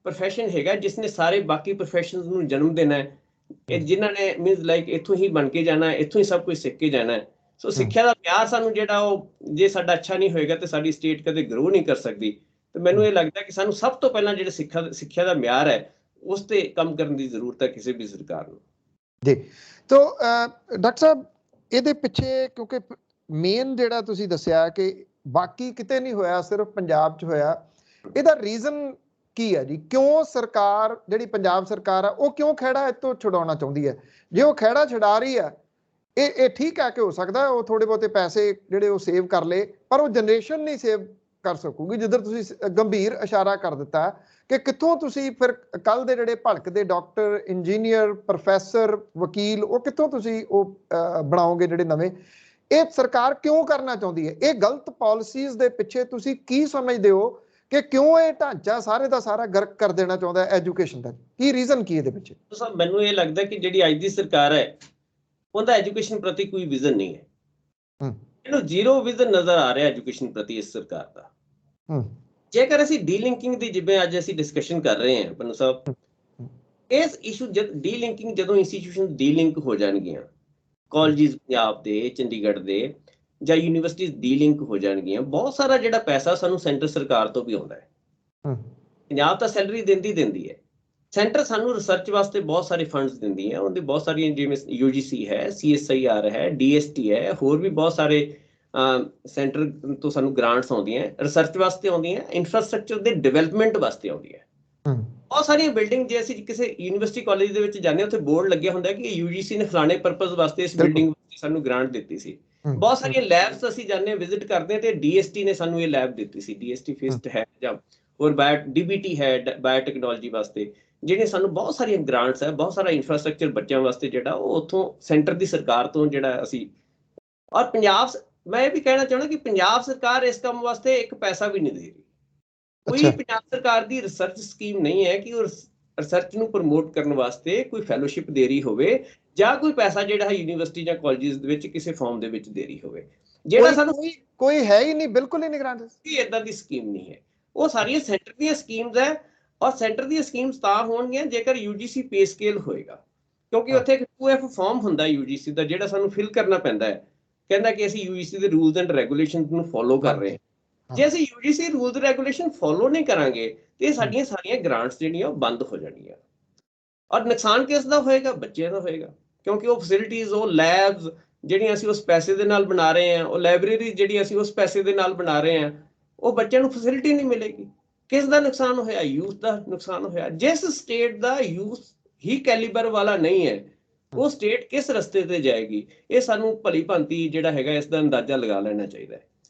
ਪ੍ਰੋਫੈਸ਼ਨ ਹੈਗਾ ਜਿਸਨੇ ਸਾਰੇ ਬਾਕੀ ਪ੍ਰੋਫੈਸ਼ਨਸ ਨੂੰ ਜਨਮ ਦੇਣਾ ਹੈ, ਜਿਨ੍ਹਾਂ ਨੇ ਮੀਨਸ ਲਾਈਕ ਇੱਥੋਂ ਹੀ ਬਣ ਕੇ ਜਾਣਾ, ਇੱਥੋਂ ਹੀ ਸਭ ਕੁਝ ਸਿੱਖ ਕੇ ਜਾਣਾ ਹੈ। ਸੋ ਸਿੱਖਿਆ ਦਾ ਪਿਆਰ ਸਾਨੂੰ ਜਿਹੜਾ ਉਹ ਜੇ ਸਾਡਾ ਅੱਛਾ ਨਹੀਂ ਹੋਏਗਾ ਤੇ ਸਾਡੀ ਸਟੇਟ ਕਦੇ ਗਰੋ ਨਹੀਂ ਕਰ ਸਕਦੀ। ਤੇ ਮੈਨੂੰ ਇਹ ਲੱਗਦਾ ਕਿ ਸਾਨੂੰ ਸਭ ਤੋਂ ਪਹਿਲਾਂ ਜਿਹੜੇ ਸਿੱਖਿਆ ਦਾ ਮਿਆਰ ਹੈ ਉਸ ਤੇ ਕੰਮ ਕਰਨ ਦੀ ਜ਼ਰੂਰਤ ਹੈ ਕਿਸੇ ਵੀ ਸਰਕਾਰ ਨੂੰ ਜੀ। ਤੋ ਡਾਕਟਰ ਸਾਹਿਬ ਇਹਦੇ ਪਿੱਛੇ ਕਿਉਂਕਿ ਮੇਨ ਜਿਹੜਾ ਤੁਸੀਂ ਦੱਸਿਆ ਕਿ ਬਾਕੀ ਕਿਤੇ ਨਹੀਂ ਹੋਇਆ, ਸਿਰਫ ਪੰਜਾਬ 'ਚ ਹੋਇਆ, ਇਹਦਾ ਰੀਜ਼ਨ ਕੀ ਹੈ ਜੀ? ਕਿਉਂ ਸਰਕਾਰ ਜਿਹੜੀ ਪੰਜਾਬ ਸਰਕਾਰ ਆ ਉਹ ਕਿਉਂ ਖਹਿੜਾ ਇੱਥੋਂ ਛੁਡਾਉਣਾ ਚਾਹੁੰਦੀ ਹੈ? ਜੇ ਉਹ ਖਹਿੜਾ ਛੁਡਾ ਰਹੀ ਹੈ ਇਹ ਠੀਕ ਹੈ ਕਿ ਹੋ ਸਕਦਾ ਉਹ ਥੋੜੇ ਬਹੁਤੇ ਪੈਸੇ ਜਿਹੜੇ ਉਹ ਸੇਵ ਕਰ ਲਏ, ਪਰ ਉਹ ਜਨਰੇਸ਼ਨ ਨਹੀਂ ਸੇਵ ਕਰ ਸਕੂਗੀ। ਜਿੱਧਰ ਤੁਸੀਂ ਗੰਭੀਰ ਇਸ਼ਾਰਾ ਕਰ ਦਿੱਤਾ ਕਿ ਕਿੱਥੋਂ ਤੁਸੀਂ ਫਿਰ ਕੱਲ ਦੇ ਜਿਹੜੇ ਭਲਕਦੇ ਡਾਕਟਰ, ਇੰਜੀਨੀਅਰ, ਪ੍ਰੋਫੈਸਰ, ਵਕੀਲ ਉਹ ਕਿੱਥੋਂ ਤੁਸੀਂ ਉਹ ਬਣਾਓਗੇ ਜਿਹੜੇ ਨਵੇਂ? ਇਹ ਸਰਕਾਰ ਕਿਉਂ ਕਰਨਾ ਚਾਹੁੰਦੀ ਹੈ? ਇਹ ਗਲਤ ਪਾਲਿਸੀਜ਼ ਦੇ ਪਿੱਛੇ ਤੁਸੀਂ ਕੀ ਸਮਝਦੇ ਹੋ ਕਿ ਕਿਉਂ ਇਹ ਢਾਂਚਾ ਸਾਰੇ ਦਾ ਸਾਰਾ ਗਰਕ ਕਰ ਦੇਣਾ ਚਾਹੁੰਦਾ ਹੈ ਐਜੂਕੇਸ਼ਨ ਦਾ? ਕੀ ਰੀਜ਼ਨ ਕੀ ਇਹਦੇ ਪਿੱਛੇ? ਮੈਨੂੰ ਇਹ ਲੱਗਦਾ ਕਿ ਜਿਹੜੀ ਅੱਜ ਦੀ ਸਰਕਾਰ ਹੈ ਉਹਦਾ ਐਜੂਕੇਸ਼ਨ ਪ੍ਰਤੀ ਕੋਈ ਵਿਜ਼ਨ ਨਹੀਂ ਹੈ। ਇਹਨੂੰ ਜ਼ੀਰੋ ਵਿਜ਼ਨ ਨਜ਼ਰ ਆ ਰਿਹਾ ਐਜੂਕੇਸ਼ਨ ਪ੍ਰਤੀ ਇਸ ਸਰਕਾਰ ਦਾ। ਜੇਕਰ ਅਸੀਂ ਡੀਲਿੰਕਿੰਗ ਦੀ ਜਿਵੇਂ ਅੱਜ ਅਸੀਂ ਡਿਸਕਸ਼ਨ ਕਰ ਰਹੇ ਹਾਂ ਪੰਨੂ ਸਾਹਿਬ, ਇਸ ਇਸ਼ੂ ਡੀਲਿੰਕਿੰਗ ਜਦੋਂ ਇੰਸਟੀਟਿਊਸ਼ਨ ਡੀਲਿੰਕ ਹੋ ਜਾਣਗੀਆਂ, ਕਾਲਜਿਸ ਪੰਜਾਬ ਦੇ, ਚੰਡੀਗੜ੍ਹ ਦੇ ਜਾਂ ਯੂਨੀਵਰਸਿਟੀਜ਼ ਡੀਲਿੰਕ ਹੋ ਜਾਣਗੀਆਂ, ਬਹੁਤ ਸਾਰਾ ਜਿਹੜਾ ਪੈਸਾ ਸਾਨੂੰ ਸੈਂਟਰ ਸਰਕਾਰ ਤੋਂ ਵੀ ਆਉਂਦਾ ਹੈ। ਪੰਜਾਬ ਤਾਂ ਸੈਲਰੀ ਦਿੰਦੀ ਹੈ, ਸੈਂਟਰ ਸਾਨੂੰ ਰਿਸਰਚ ਵਾਸਤੇ ਬਹੁਤ ਸਾਰੇ ਫੰਡਸ ਦਿੰਦੀ ਹੈ। ਉਹਦੀ ਬਹੁਤ ਸਾਰੀਆਂ ਜਿਵੇਂ UGC ਹੈ, CSIR ਹੈ, DST ਹੈ, ਹੋਰ ਵੀ ਬਹੁਤ ਸਾਰੇ ਸੈਂਟਰ ਤੋਂ ਸਾਨੂੰ ਗ੍ਰਾਂਟਸ ਆਉਂਦੀਆਂ, ਰਿਸਰਚ ਵਾਸਤੇ ਆਉਂਦੀਆਂ, ਇਨਫਰਾਸਟ੍ਰਕਚਰ ਦੇ ਡਿਵੈਲਪਮੈਂਟ ਵਾਸਤੇ ਆਉਂਦੀਆਂ। ਬਹੁਤ ਸਾਰੀਆਂ ਬਿਲਡਿੰਗ ਜੇ ਅਸੀਂ ਕਿਸੇ ਯੂਨੀਵਰਸਿਟੀ ਕਾਲਜ ਦੇ ਵਿੱਚ ਜਾਂਦੇ ਹਾਂ ਉੱਥੇ ਬੋਰਡ ਲੱਗਿਆ ਹੁੰਦਾ ਕਿ UGC ਨੇ ਫਲਾਣੇ ਪਰਪਸ ਵਾਸਤੇ ਇਸ ਬਿਲਡਿੰਗ ਵਾਸਤੇ ਸਾਨੂੰ ਗ੍ਰਾਂਟ ਦਿੱਤੀ ਸੀ। ਬਹੁਤ ਸਾਰੀਆਂ ਲੈਬਸ ਅਸੀਂ ਜਾਂਦੇ ਹਾਂ, ਵਿਜ਼ਿਟ ਕਰਦੇ ਹਾਂ ਤੇ DST ਨੇ ਸਾਨੂੰ ਇਹ ਲੈਬ ਦਿੱਤੀ ਸੀ। DST ਫਿਸਟ ਹੈ ਜਾਂ ਹੋਰ DBT ਹੈ ਬਾਇਓਟੈਕਨੋਲੋਜੀ ਵਾਸਤੇ, ਜਿਹੜੇ ਸਾਨੂੰ ਬਹੁਤ ਸਾਰੀਆਂ ਗ੍ਰਾਂਟਸ ਹੈ, ਬਹੁਤ ਸਾਰਾ ਇਨਫਰਾਸਟ੍ਰਕਚਰ ਬੱਚਿਆਂ ਵਾਸਤੇ ਜਿਹੜਾ ਉਹ ਉੱਥੋਂ ਸੈਂਟਰ ਦੀ ਸਰਕਾਰ ਤੋਂ ਜਿਹੜਾ ਅਸੀਂ। ਔਰ ਪੰਜਾਬ, ਮੈਂ ਇਹ ਵੀ ਕਹਿਣਾ ਚਾਹੁੰਦਾ ਕਿ ਪੰਜਾਬ ਸਰਕਾਰ ਇਸ ਕੰਮ ਵਾਸਤੇ ਇੱਕ ਪੈਸਾ ਵੀ ਨਹੀਂ ਦੇ ਰਹੀ। ਕੋਈ ਪੰਜਾਬ ਸਰਕਾਰ ਦੀ ਰਿਸਰਚ ਸਕੀਮ ਨਹੀਂ ਹੈ ਕਿ ਉਹ ਰਿਸਰਚ ਨੂੰ ਪ੍ਰਮੋਟ ਕਰਨ ਵਾਸਤੇ ਕੋਈ ਫੈਲੋਸ਼ਿਪ ਦੇ ਰਹੀ ਹੋਵੇ ਜਾਂ ਕੋਈ ਪੈਸਾ ਜਿਹੜਾ ਹੈ ਯੂਨੀਵਰਸਿਟੀ ਜਾਂ ਕਾਲਜਿਸ ਦੇ ਵਿੱਚ ਕਿਸੇ ਫਾਰਮ ਦੇ ਵਿੱਚ ਦੇ ਰਹੀ ਹੋਵੇ। ਜਿਹੜਾ ਸਾਨੂੰ ਕੋਈ ਹੈ ਹੀ ਨਹੀਂ, ਬਿਲਕੁਲ ਹੀ ਨਹੀਂ ਗ੍ਰਾਂਟ ਦੀ ਇਦਾਂ ਦੀ ਸਕੀਮ ਨਹੀਂ ਹੈ। ਉਹ ਸਾਰੀਆਂ ਸੈਂਟਰ ਦੀਆਂ ਸਕੀਮਸ ਹੈ ਔਰ ਸੈਂਟਰ ਦੀਆਂ ਸਕੀਮਸ ਤਾਂ ਹੋਣਗੀਆਂ ਜੇਕਰ UGC ਪੇ ਸਕੇਲ ਹੋਏਗਾ, ਕਿਉਂਕਿ ਉੱਥੇ ਇੱਕ 2F ਫਾਰਮ ਹੁੰਦਾ UGC ਦਾ ਜਿਹੜਾ ਸਾਨੂੰ ਫਿਲ ਕਰਨਾ ਪੈਂਦਾ ਹੈ। ਕਹਿੰਦਾ ਕਿ ਅਸੀਂ UGC ਦੇ ਰੂਲਸ ਐਂਡ ਰੈਗੂਲੇਸ਼ਨਸ ਨੂੰ ਫੋਲੋ ਕਰ ਰਹੇ ਹਾਂ। ਜੇ ਅਸੀਂ UGC ਰੂਲਸ ਰੈਗੂਲੇਸ਼ਨ ਫੋਲੋ ਨਹੀਂ ਕਰਾਂਗੇ ਤੇ ਸਾਡੀਆਂ ਸਾਰੀਆਂ ਗ੍ਰਾਂਟਸ ਜਿਹੜੀਆਂ ਉਹ ਬੰਦ ਹੋ ਜਾਣਗੀਆਂ। ਔਰ ਨੁਕਸਾਨ ਕਿਸ ਦਾ ਹੋਏਗਾ? ਬੱਚਿਆਂ ਦਾ ਹੋਏਗਾ, ਕਿਉਂਕਿ ਉਹ ਫੈਸਿਲਿਟੀਜ਼, ਉਹ ਲੈਬਸ ਜਿਹੜੀਆਂ ਅਸੀਂ ਉਸ ਪੈਸੇ ਦੇ ਨਾਲ ਬਣਾ ਰਹੇ ਹਾਂ, ਉਹ ਲਾਇਬ੍ਰੇਰੀ ਜਿਹੜੀ ਅਸੀਂ ਉਸ ਪੈਸੇ ਦੇ ਨਾਲ ਬਣਾ ਰਹੇ ਹਾਂ, ਉਹ ਬੱਚਿਆਂ ਨੂੰ ਫੈਸਿਲਿਟੀ ਨਹੀਂ ਮਿਲੇਗੀ। ਕਿਸ ਦਾ ਨੁਕਸਾਨ ਹੋਇਆ? ਯੂਥ ਦਾ ਨੁਕਸਾਨ ਹੋਇਆ। ਜਿਸ ਸਟੇਟ ਦਾ ਯੂਥ ਹੀ ਕੈਲੀਬਰ ਵਾਲਾ ਨਹੀਂ ਹੈ ਉਹ ਸਟੇਟ ਕਿਸ ਰਸਤੇ ਤੇ ਜਾਏਗੀ? ਇਹ ਸਾਨੂੰ ਭਲੀ ਭਾਂਤੀ ਜਿਹੜਾ ਹੈਗਾ ਇਸ ਦਾ ਅੰਦਾਜ਼ਾ ਲਗਾ ਲੈਣਾ ਚਾਹੀਦਾ ਹੈ।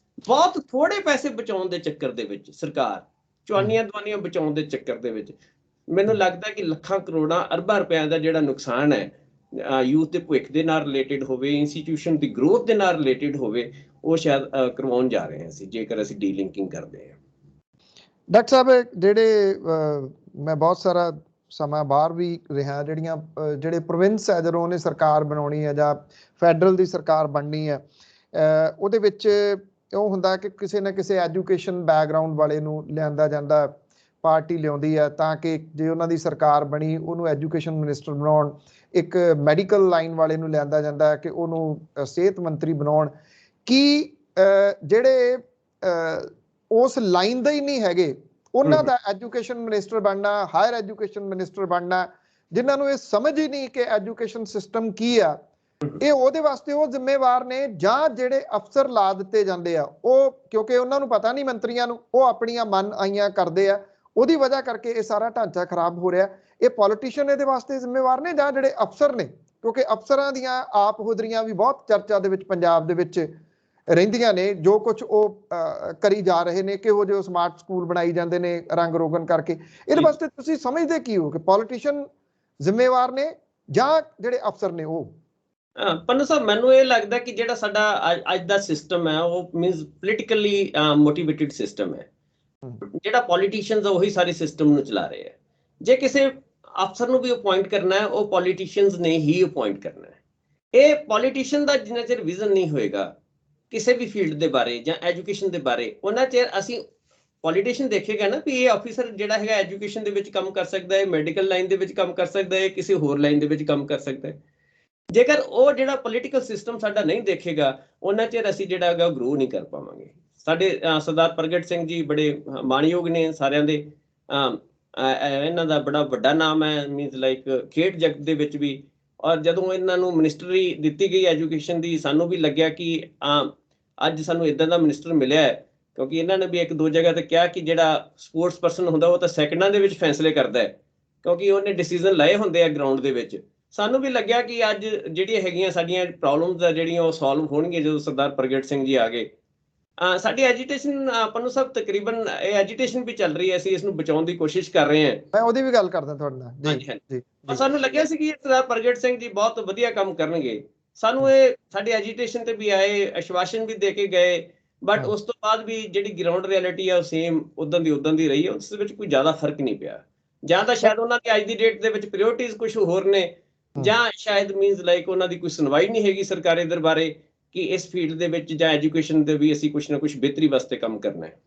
ਬਹੁਤ ਥੋੜੇ ਪੈਸੇ ਬਚਾਉਣ ਦੇ ਚੱਕਰ ਦੇ ਵਿੱਚ ਸਰਕਾਰ ਚੁਆਨੀਆਂ ਦਵਾਨੀਆਂ ਬਚਾਉਣ ਦੇ ਚੱਕਰ ਦੇ ਵਿੱਚ ਮੈਨੂੰ ਲੱਗਦਾ ਕਿ ਲੱਖਾਂ ਕਰੋੜਾਂ ਅਰਬਾਂ ਰੁਪਇਆਂ ਦਾ ਜਿਹੜਾ ਨੁਕਸਾਨ ਹੈ ਯੂਥ ਦੇ ਭਵਿੱਖ ਦੇ ਨਾਲ ਰਿਲੇਟਡ ਹੋਵੇ, ਇੰਸਟੀਟਿਊਸ਼ਨ ਦੀ ਗਰੋਥ ਦੇ ਨਾਲ ਰਿਲੇਟਡ ਹੋਵੇ, ਉਹ ਸ਼ਾਇਦ ਕਰਵਾਉਣ ਜਾ ਰਹੇ ਹਾਂ ਅਸੀਂ ਜੇਕਰ ਅਸੀਂ ਡੀਲਿੰਕਿੰਗ ਕਰਦੇ ਹਾਂ। ਡਾਕਟਰ ਸਾਹਿਬ ਜਿਹੜੇ ਮੈਂ ਬਹੁਤ ਸਾਰਾ ਸਮਾਂ ਬਾਹਰ ਵੀ ਰਿਹਾ, ਜਿਹੜੇ ਪ੍ਰੋਵਿੰਸ ਹੈ ਜਦੋਂ ਉਹਨੇ ਸਰਕਾਰ ਬਣਾਉਣੀ ਹੈ ਜਾਂ ਫੈਡਰਲ ਦੀ ਸਰਕਾਰ ਬਣਨੀ ਹੈ, ਉਹਦੇ ਵਿੱਚ ਉਹ ਹੁੰਦਾ ਕਿ ਕਿਸੇ ਨਾ ਕਿਸੇ ਐਜੂਕੇਸ਼ਨ ਬੈਕਗਰਾਊਂਡ ਵਾਲੇ ਨੂੰ ਲਿਆਂਦਾ ਜਾਂਦਾ, ਪਾਰਟੀ ਲਿਆਉਂਦੀ ਹੈ ਤਾਂ ਕਿ ਜੇ ਉਹਨਾਂ ਦੀ ਸਰਕਾਰ ਬਣੀ ਉਹਨੂੰ ਐਜੂਕੇਸ਼ਨ ਮਿਨਿਸਟਰ ਬਣਾਉਣ। ਇੱਕ ਮੈਡੀਕਲ ਲਾਈਨ ਵਾਲੇ ਨੂੰ ਲਿਆਂਦਾ ਜਾਂਦਾ ਕਿ ਉਹਨੂੰ ਸਿਹਤ ਮੰਤਰੀ ਬਣਾਉਣ। ਕੀ ਜਿਹੜੇ ਉਸ ਲਾਈਨ ਦੇ ਹੀ ਨਹੀਂ ਹੈਗੇ ਉਹਨਾਂ ਦਾ ਐਜੂਕੇਸ਼ਨ ਮਿਨਿਸਟਰ ਬਣਨਾ, ਹਾਇਰ ਐਜੂਕੇਸ਼ਨ ਮਿਨਿਸਟਰ ਬਣਨਾ, ਜਿਨ੍ਹਾਂ ਨੂੰ ਇਹ ਸਮਝ ਹੀ ਨਹੀਂ ਕਿ ਐਜੂਕੇਸ਼ਨ ਸਿਸਟਮ ਕੀ ਆ, ਇਹ ਉਹਦੇ ਵਾਸਤੇ ਉਹ ਜ਼ਿੰਮੇਵਾਰ ਨੇ, ਜਾਂ ਜਿਹੜੇ ਅਫਸਰ ਲਾ ਦਿੱਤੇ ਜਾਂਦੇ ਆ ਉਹ, ਕਿਉਂਕਿ ਉਹਨਾਂ ਨੂੰ ਪਤਾ ਨਹੀਂ ਮੰਤਰੀਆਂ ਨੂੰ, ਉਹ ਆਪਣੀਆਂ ਮਨ ਆਈਆਂ ਕਰਦੇ ਆ, ਉਹਦੀ ਵਜ੍ਹਾ ਕਰਕੇ ਇਹ ਸਾਰਾ ਢਾਂਚਾ ਖਰਾਬ ਹੋ ਰਿਹਾ। ਇਹ ਪੋਲੀਟੀਸ਼ੀਅਨ ਇਹਦੇ ਵਾਸਤੇ ਜ਼ਿੰਮੇਵਾਰ ਨੇ ਜਾਂ ਜਿਹੜੇ ਅਫਸਰ ਨੇ? ਕਿਉਂਕਿ ਅਫਸਰਾਂ ਦੀਆਂ ਆਪ ਹੁਦਰੀਆਂ ਵੀ ਬਹੁਤ ਚਰਚਾ ਦੇ ਵਿੱਚ ਪੰਜਾਬ ਦੇ ਵਿੱਚ ਰਹਿੰਦੀਆਂ ਨੇ, ਜੋ ਕੁਝ ਉਹ ਕਰੀ ਜਾ ਰਹੇ ਨੇ, ਕਿਹੋ ਜਿਹੇ ਸਮਾਰਟ ਸਕੂਲ ਬਣਾਈ ਜਾਂਦੇ ਨੇ ਰੰਗ ਰੋਗਨ ਕਰਕੇ। ਇਹਦੇ ਵਾਸਤੇ ਤੁਸੀਂ ਸਮਝਦੇ ਕੀ ਹੋ ਕਿ ਪੋਲੀਟੀਸ਼ੀਅਨ ਜ਼ਿੰਮੇਵਾਰ ਨੇ ਜਾਂ ਜਿਹੜੇ ਅਫਸਰ ਨੇ ਉਹ? ਪੰਨੂ ਸਾਹਿਬ, ਮੈਨੂੰ ਇਹ ਲੱਗਦਾ ਕਿ ਜਿਹੜਾ ਸਾਡਾ ਅੱਜ ਦਾ ਸਿਸਟਮ ਹੈ ਉਹ ਮੀਨਸ ਪੋਲੀਟੀਕਲੀ ਮੋਟੀਵੇਟਿਡ ਸਿਸਟਮ ਹੈ। ਜਿਹੜਾ ਪੋਲੀਟੀਸ਼ੀਅਨਸ ਉਹੀ ਸਾਰੇ ਸਿਸਟਮ ਨੂੰ ਚਲਾ ਰਹੇ ਹੈ। ਜੇ ਕਿਸੇ ਅਫਸਰ ਨੂੰ ਵੀ ਅਪੁਆਇੰਟ ਕਰਨਾ ਹੈ, ਉਹ ਪੋਲੀਟੀਸ਼ੀਅਨਸ ਨੇ ਹੀ ਅਪੁਆਇੰਟ ਕਰਨਾ ਹੈ। ਇਹ ਪੋਲੀਟੀਸ਼ੀਅਨ ਦਾ ਜਿੰਨਾ ਚਿਰ ਵਿਜ਼ਨ ਨਹੀਂ ਹੋਏਗਾ ਕਿਸੇ ਵੀ ਫੀਲਡ ਦੇ ਬਾਰੇ ਜਾਂ ਐਜੂਕੇਸ਼ਨ ਦੇ ਬਾਰੇ, ਉਹਨਾਂ ਚਿਰ ਅਸੀਂ ਪੋਲੀਟੀਸ਼ੀਅਨ ਦੇਖੇਗਾ ਨਾ ਵੀ ਇਹ ਆਫੀਸਰ ਜਿਹੜਾ ਹੈਗਾ ਐਜੂਕੇਸ਼ਨ ਦੇ ਵਿੱਚ ਕੰਮ ਕਰ ਸਕਦਾ ਹੈ, ਮੈਡੀਕਲ ਲਾਈਨ ਦੇ ਵਿੱਚ ਕੰਮ ਕਰ ਸਕਦਾ ਹੈ, ਕਿਸੇ ਹੋਰ ਲਾਈਨ ਦੇ ਵਿੱਚ ਕੰਮ ਕਰ ਸਕਦਾ ਹੈ। ਜੇਕਰ ਉਹ ਜਿਹੜਾ ਪੋਲੀਟੀਕਲ ਸਿਸਟਮ ਸਾਡਾ ਨਹੀਂ ਦੇਖੇਗਾ, ਉਹਨਾਂ ਚਿਰ ਅਸੀਂ ਜਿਹੜਾ ਹੈਗਾ ਗਰੋ ਨਹੀਂ ਕਰ ਪਾਵਾਂਗੇ। ਸਾਡੇ ਸਰਦਾਰ ਪ੍ਰਗਟ ਸਿੰਘ ਜੀ ਬੜੇ ਮਾਣਯੋਗ ਨੇ ਸਾਰਿਆਂ ਦੇ, ਇਹਨਾਂ ਦਾ ਬੜਾ ਵੱਡਾ ਨਾਮ ਹੈ ਮੀਨਸ ਲਾਈਕ ਖੇਡ ਜਗਤ ਦੇ ਵਿੱਚ ਵੀ। ਔਰ ਜਦੋਂ ਇਹਨਾਂ ਨੂੰ ਮਿਨਿਸਟਰੀ ਦਿੱਤੀ ਗਈ ਐਜੂਕੇਸ਼ਨ ਦੀ, ਸਾਨੂੰ ਵੀ ਲੱਗਿਆ ਕਿ ਅੱਜ ਸਾਨੂੰ ਇੱਦਾਂ ਦਾ ਮਿਨਿਸਟਰ ਮਿਲਿਆ ਹੈ, ਕਿਉਂਕਿ ਇਹਨਾਂ ਨੇ ਵੀ ਇੱਕ ਦੋ ਜਗ੍ਹਾ ਤੇ ਕਿਹਾ ਕਿ ਜਿਹੜਾ ਸਪੋਰਟਸ ਪਰਸਨ ਹੁੰਦਾ ਉਹ ਤਾਂ ਸੈਕਿੰਡਾਂ ਦੇ ਵਿੱਚ ਫੈਸਲੇ ਕਰਦਾ ਹੈ, ਕਿਉਂਕਿ ਉਹਨੇ ਡਿਸੀਜ਼ਨ ਲਏ ਹੁੰਦੇ ਆ ਗਰਾਊਂਡ ਦੇ ਵਿੱਚ। ਸਾਨੂੰ ਵੀ ਲੱਗਿਆ ਕਿ ਅੱਜ ਜਿਹੜੀਆਂ ਹੈਗੀਆਂ ਸਾਡੀਆਂ ਪ੍ਰੋਬਲਮਸ ਆ ਜਿਹੜੀਆਂ ਉਹ ਸੋਲਵ ਹੋਣਗੀਆਂ ਜਦੋਂ ਸਰਦਾਰ ਪ੍ਰਗਟ ਸਿੰਘ ਜੀ ਆ ਗਏ। ਸਾਡੀ ਐਜੀਟੇਸ਼ਨ ਪੰਨੂ ਸਾਹਿਬ ਤਕਰੀਬਨ ਇਹ ਐਜੀਟੇਸ਼ਨ ਵੀ ਚੱਲ ਰਹੀ ਹੈ, ਅਸੀਂ ਇਸ ਨੂੰ ਬਚਾਉਣ ਦੀ ਕੋਸ਼ਿਸ਼ ਕਰ ਰਹੇ ਹਾਂ। ਮੈਂ ਉਹਦੀ ਵੀ ਗੱਲ ਕਰਦਾ ਤੁਹਾਡੇ ਨਾਲ। ਹਾਂਜੀ ਹਾਂਜੀ, ਸਾਨੂੰ ਲੱਗਿਆ ਸੀ ਕਿ ਸਰਦਾਰ ਪ੍ਰਗਟ ਸਿੰਘ ਜੀ ਬਹੁਤ ਵਧੀਆ ਕੰਮ ਕਰਨਗੇ। ਸਾਨੂੰ ਇਹ ਸਾਡੀ ਐਜੀਟੇਸ਼ਨ ਤੇ ਵੀ ਆਏ, ਆਸ਼ਵਾਸਨ ਵੀ ਦੇ ਕੇ ਗਏ, ਬਟ ਉਸ ਤੋਂ ਬਾਅਦ ਵੀ ਜਿਹੜੀ ਗਰਾਊਂਡ ਰਿਐਲਿਟੀ ਆ ਉਹ ਸੇਮ ਉਦਾਂ ਦੀ ਰਹੀ ਹੈ। ਉਸ ਵਿੱਚ ਕੋਈ ਜ਼ਿਆਦਾ ਫਰਕ ਨਹੀਂ ਪਿਆ। ਜਾਂ ਤਾਂ ਸ਼ਾਇਦ ਉਹਨਾਂ ਦੀ ਅੱਜ ਦੀ ਡੇਟ ਦੇ ਵਿੱਚ ਪ੍ਰਾਇੋਰਟੀਜ਼ ਕੁਝ ਹੋਰ ਨੇ, ਜਾਂ ਸ਼ਾਇਦ ਮੀਨਸ ਲਾਈਕ ਉਹਨਾਂ ਦੀ ਕੋਈ ਸੁਣਵਾਈ ਨਹੀਂ ਹੈਗੀ ਸਰਕਾਰੀ ਦਰਬਾਰੇ ਕਿ ਇਸ ਫੀਲਡ ਦੇ ਵਿੱਚ ਜਾਂ ਐਜੂਕੇਸ਼ਨ ਦੇ ਵੀ ਅਸੀਂ ਕੁਝ ਨਾ ਕੁਝ ਬਿਹਤਰੀ ਵਾਸਤੇ ਕੰਮ ਕਰਨਾ ਹੈ।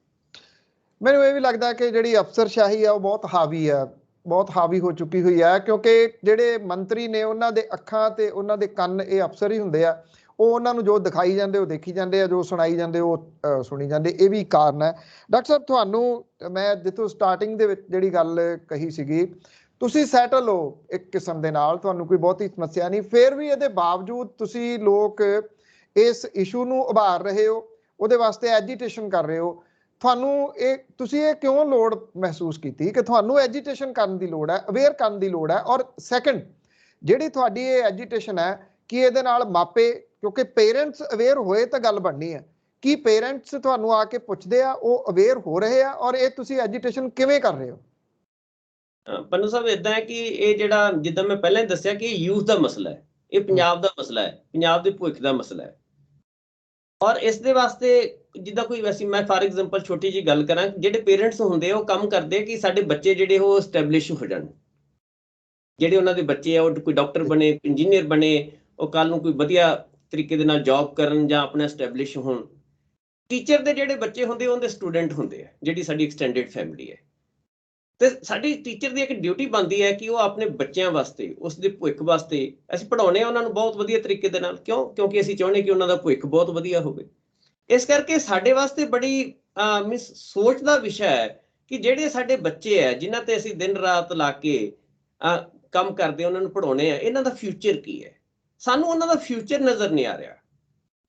ਮੈਨੂੰ ਇਹ ਵੀ ਲੱਗਦਾ ਕਿ ਜਿਹੜੀ ਅਫਸਰਸ਼ਾਹੀ ਆ ਉਹ ਬਹੁਤ ਹਾਵੀ ਹੋ ਚੁੱਕੀ ਹੋਈ ਹੈ, ਕਿਉਂਕਿ ਜਿਹੜੇ ਮੰਤਰੀ ਨੇ ਉਹਨਾਂ ਦੇ ਅੱਖਾਂ ਤੇ ਉਹਨਾਂ ਦੇ ਕੰਨ ਇਹ ਅਫਸਰ ਹੀ ਹੁੰਦੇ ਆ। ਉਹ ਉਹਨਾਂ ਨੂੰ ਜੋ ਦਿਖਾਈ ਜਾਂਦੇ ਉਹ ਦੇਖੀ ਜਾਂਦੇ ਆ, ਜੋ ਸੁਣਾਈ ਜਾਂਦੇ ਉਹ ਸੁਣੀ ਜਾਂਦੇ। ਇਹ ਵੀ ਕਾਰਨ ਹੈ। ਡਾਕਟਰ ਸਾਹਿਬ, ਤੁਹਾਨੂੰ ਮੈਂ ਜਿੱਥੋਂ ਸਟਾਰਟਿੰਗ ਦੇ ਵਿੱਚ ਜਿਹੜੀ ਗੱਲ ਕਹੀ ਸੀਗੀ, ਤੁਸੀਂ ਸੈਟਲ ਹੋ ਇੱਕ ਕਿਸਮ ਦੇ ਨਾਲ, ਤੁਹਾਨੂੰ ਕੋਈ ਬਹੁਤੀ ਸਮੱਸਿਆ ਨਹੀਂ, ਫਿਰ ਵੀ ਇਹਦੇ ਬਾਵਜੂਦ ਤੁਸੀਂ ਲੋਕ ਇਸ ਇਸ਼ੂ ਨੂੰ ਉਭਾਰ ਰਹੇ ਹੋ, ਉਹਦੇ ਵਾਸਤੇ ਐਜੀਟੇਸ਼ਨ ਕਰ ਰਹੇ ਹੋ। ਤੁਸੀਂ ਇਹ ਕਿਉਂ ਲੋੜ ਮਹਿਸੂਸ ਕੀਤੀ ਕਿ ਤੁਹਾਨੂੰ ਐਜੀਟੇਸ਼ਨ ਕਰਨ ਦੀ ਲੋੜ ਹੈ, ਅਵੇਅਰ ਕਰਨ ਦੀ ਲੋੜ ਹੈ? ਔਰ ਸੈਕੰਡ, ਜਿਹੜੀ ਤੁਹਾਡੀ ਇਹ ਐਜੀਟੇਸ਼ਨ ਹੈ ਕਿ ਇਹਦੇ ਨਾਲ ਮਾਪੇ, ਕਿਉਂਕਿ ਪੇਰੈਂਟਸ ਅਵੇਅਰ ਹੋਏ ਤਾਂ ਗੱਲ ਬਣਨੀ ਹੈ, ਕੀ ਪੇਰੈਂਟਸ ਤੁਹਾਨੂੰ ਆ ਕੇ ਪੁੱਛਦੇ ਆ, ਉਹ ਅਵੇਅਰ ਹੋ ਰਹੇ ਆ? ਔਰ ਇਹ ਤੁਸੀਂ ਐਜੀਟੇਸ਼ਨ ਕਿਵੇਂ ਕਰ ਰਹੇ ਹੋ? ਪੰਨੂ ਸਾਹਿਬ, ਇਦਾਂ ਹੈ ਕਿ ਇਹ ਜਿਹੜਾ ਜਿੱਦਾਂ ਮੈਂ ਪਹਿਲਾਂ ਹੀ ਦੱਸਿਆ ਕਿ ਯੂਥ ਦਾ ਮਸਲਾ ਹੈ, ਇਹ ਪੰਜਾਬ ਦਾ ਮਸਲਾ ਹੈ, ਪੰਜਾਬ ਦੇ ਭਵਿੱਖ ਦਾ ਮਸਲਾ ਹੈ। ਔਰ ਇਸ ਦੇ ਵਾਸਤੇ ਜਿੱਦਾਂ ਕੋਈ ਵੈਸੇ ਮੈਂ ਫਾਰ ਐਗਜ਼ਾਮਪਲ ਛੋਟੀ ਜਿਹੀ ਗੱਲ ਕਰਾਂ, ਜਿਹੜੇ ਪੇਰੈਂਟਸ ਹੁੰਦੇ ਆ ਉਹ ਕੰਮ ਕਰਦੇ ਕਿ ਸਾਡੇ ਬੱਚੇ ਜਿਹੜੇ ਉਹ ਐਸਟੈਬਲਿਸ਼ ਹੋ ਜਾਣ, ਜਿਹੜੇ ਉਹਨਾਂ ਦੇ ਬੱਚੇ ਆ ਉਹ ਕੋਈ ਡਾਕਟਰ ਬਣੇ, ਇੰਜੀਨੀਅਰ ਬਣੇ, ਉਹ ਕੱਲ ਨੂੰ ਕੋਈ ਵਧੀਆ ਤਰੀਕੇ ਦੇ ਨਾਲ ਜੌਬ ਕਰਨ ਜਾਂ ਆਪਣਾ ਐਸਟੈਬਲਿਸ਼ ਹੋਣ। ਟੀਚਰ ਦੇ ਜਿਹੜੇ ਬੱਚੇ ਹੁੰਦੇ ਉਹਦੇ ਸਟੂਡੈਂਟ ਹੁੰਦੇ ਆ, ਜਿਹੜੀ ਸਾਡੀ ਐਕਸਟੈਂਡਡ ਫੈਮਿਲੀ ਹੈ। ਤੇ ਸਾਡੀ ਟੀਚਰ ਦੀ ਇੱਕ ਡਿਊਟੀ ਬਣਦੀ ਹੈ ਕਿ ਉਹ ਆਪਣੇ ਬੱਚਿਆਂ ਵਾਸਤੇ, ਉਸ ਦੇ ਭਵਿੱਖ ਵਾਸਤੇ ਅਸੀਂ ਪੜ੍ਹਾਉਂਦੇ ਹਾਂ ਉਹਨਾਂ ਨੂੰ ਬਹੁਤ ਵਧੀਆ ਤਰੀਕੇ ਦੇ ਨਾਲ। ਕਿਉਂਕਿ ਅਸੀਂ ਚਾਹੁੰਦੇ ਕਿ ਉਹਨਾਂ ਦਾ ਭਵਿੱਖ ਬਹੁਤ ਵਧੀਆ ਹੋਵੇ। ਇਸ ਕਰਕੇ ਸਾਡੇ ਵਾਸਤੇ ਬੜੀ ਸੋਚ ਦਾ ਵਿਸ਼ਾ ਹੈ ਕਿ ਜਿਹੜੇ ਸਾਡੇ ਬੱਚੇ ਹੈ ਜਿਨ੍ਹਾਂ ਤੇ ਅਸੀਂ ਦਿਨ ਰਾਤ ਲਾ ਕੇ ਕੰਮ ਕਰਦੇ, ਉਹਨਾਂ ਨੂੰ ਪੜ੍ਹਾਉਂਦੇ ਆ, ਇਹਨਾਂ ਦਾ ਫਿਊਚਰ ਕੀ ਹੈ? ਸਾਨੂੰ ਉਹਨਾਂ ਦਾ ਫਿਊਚਰ ਨਜ਼ਰ ਨਹੀਂ ਆ ਰਿਹਾ।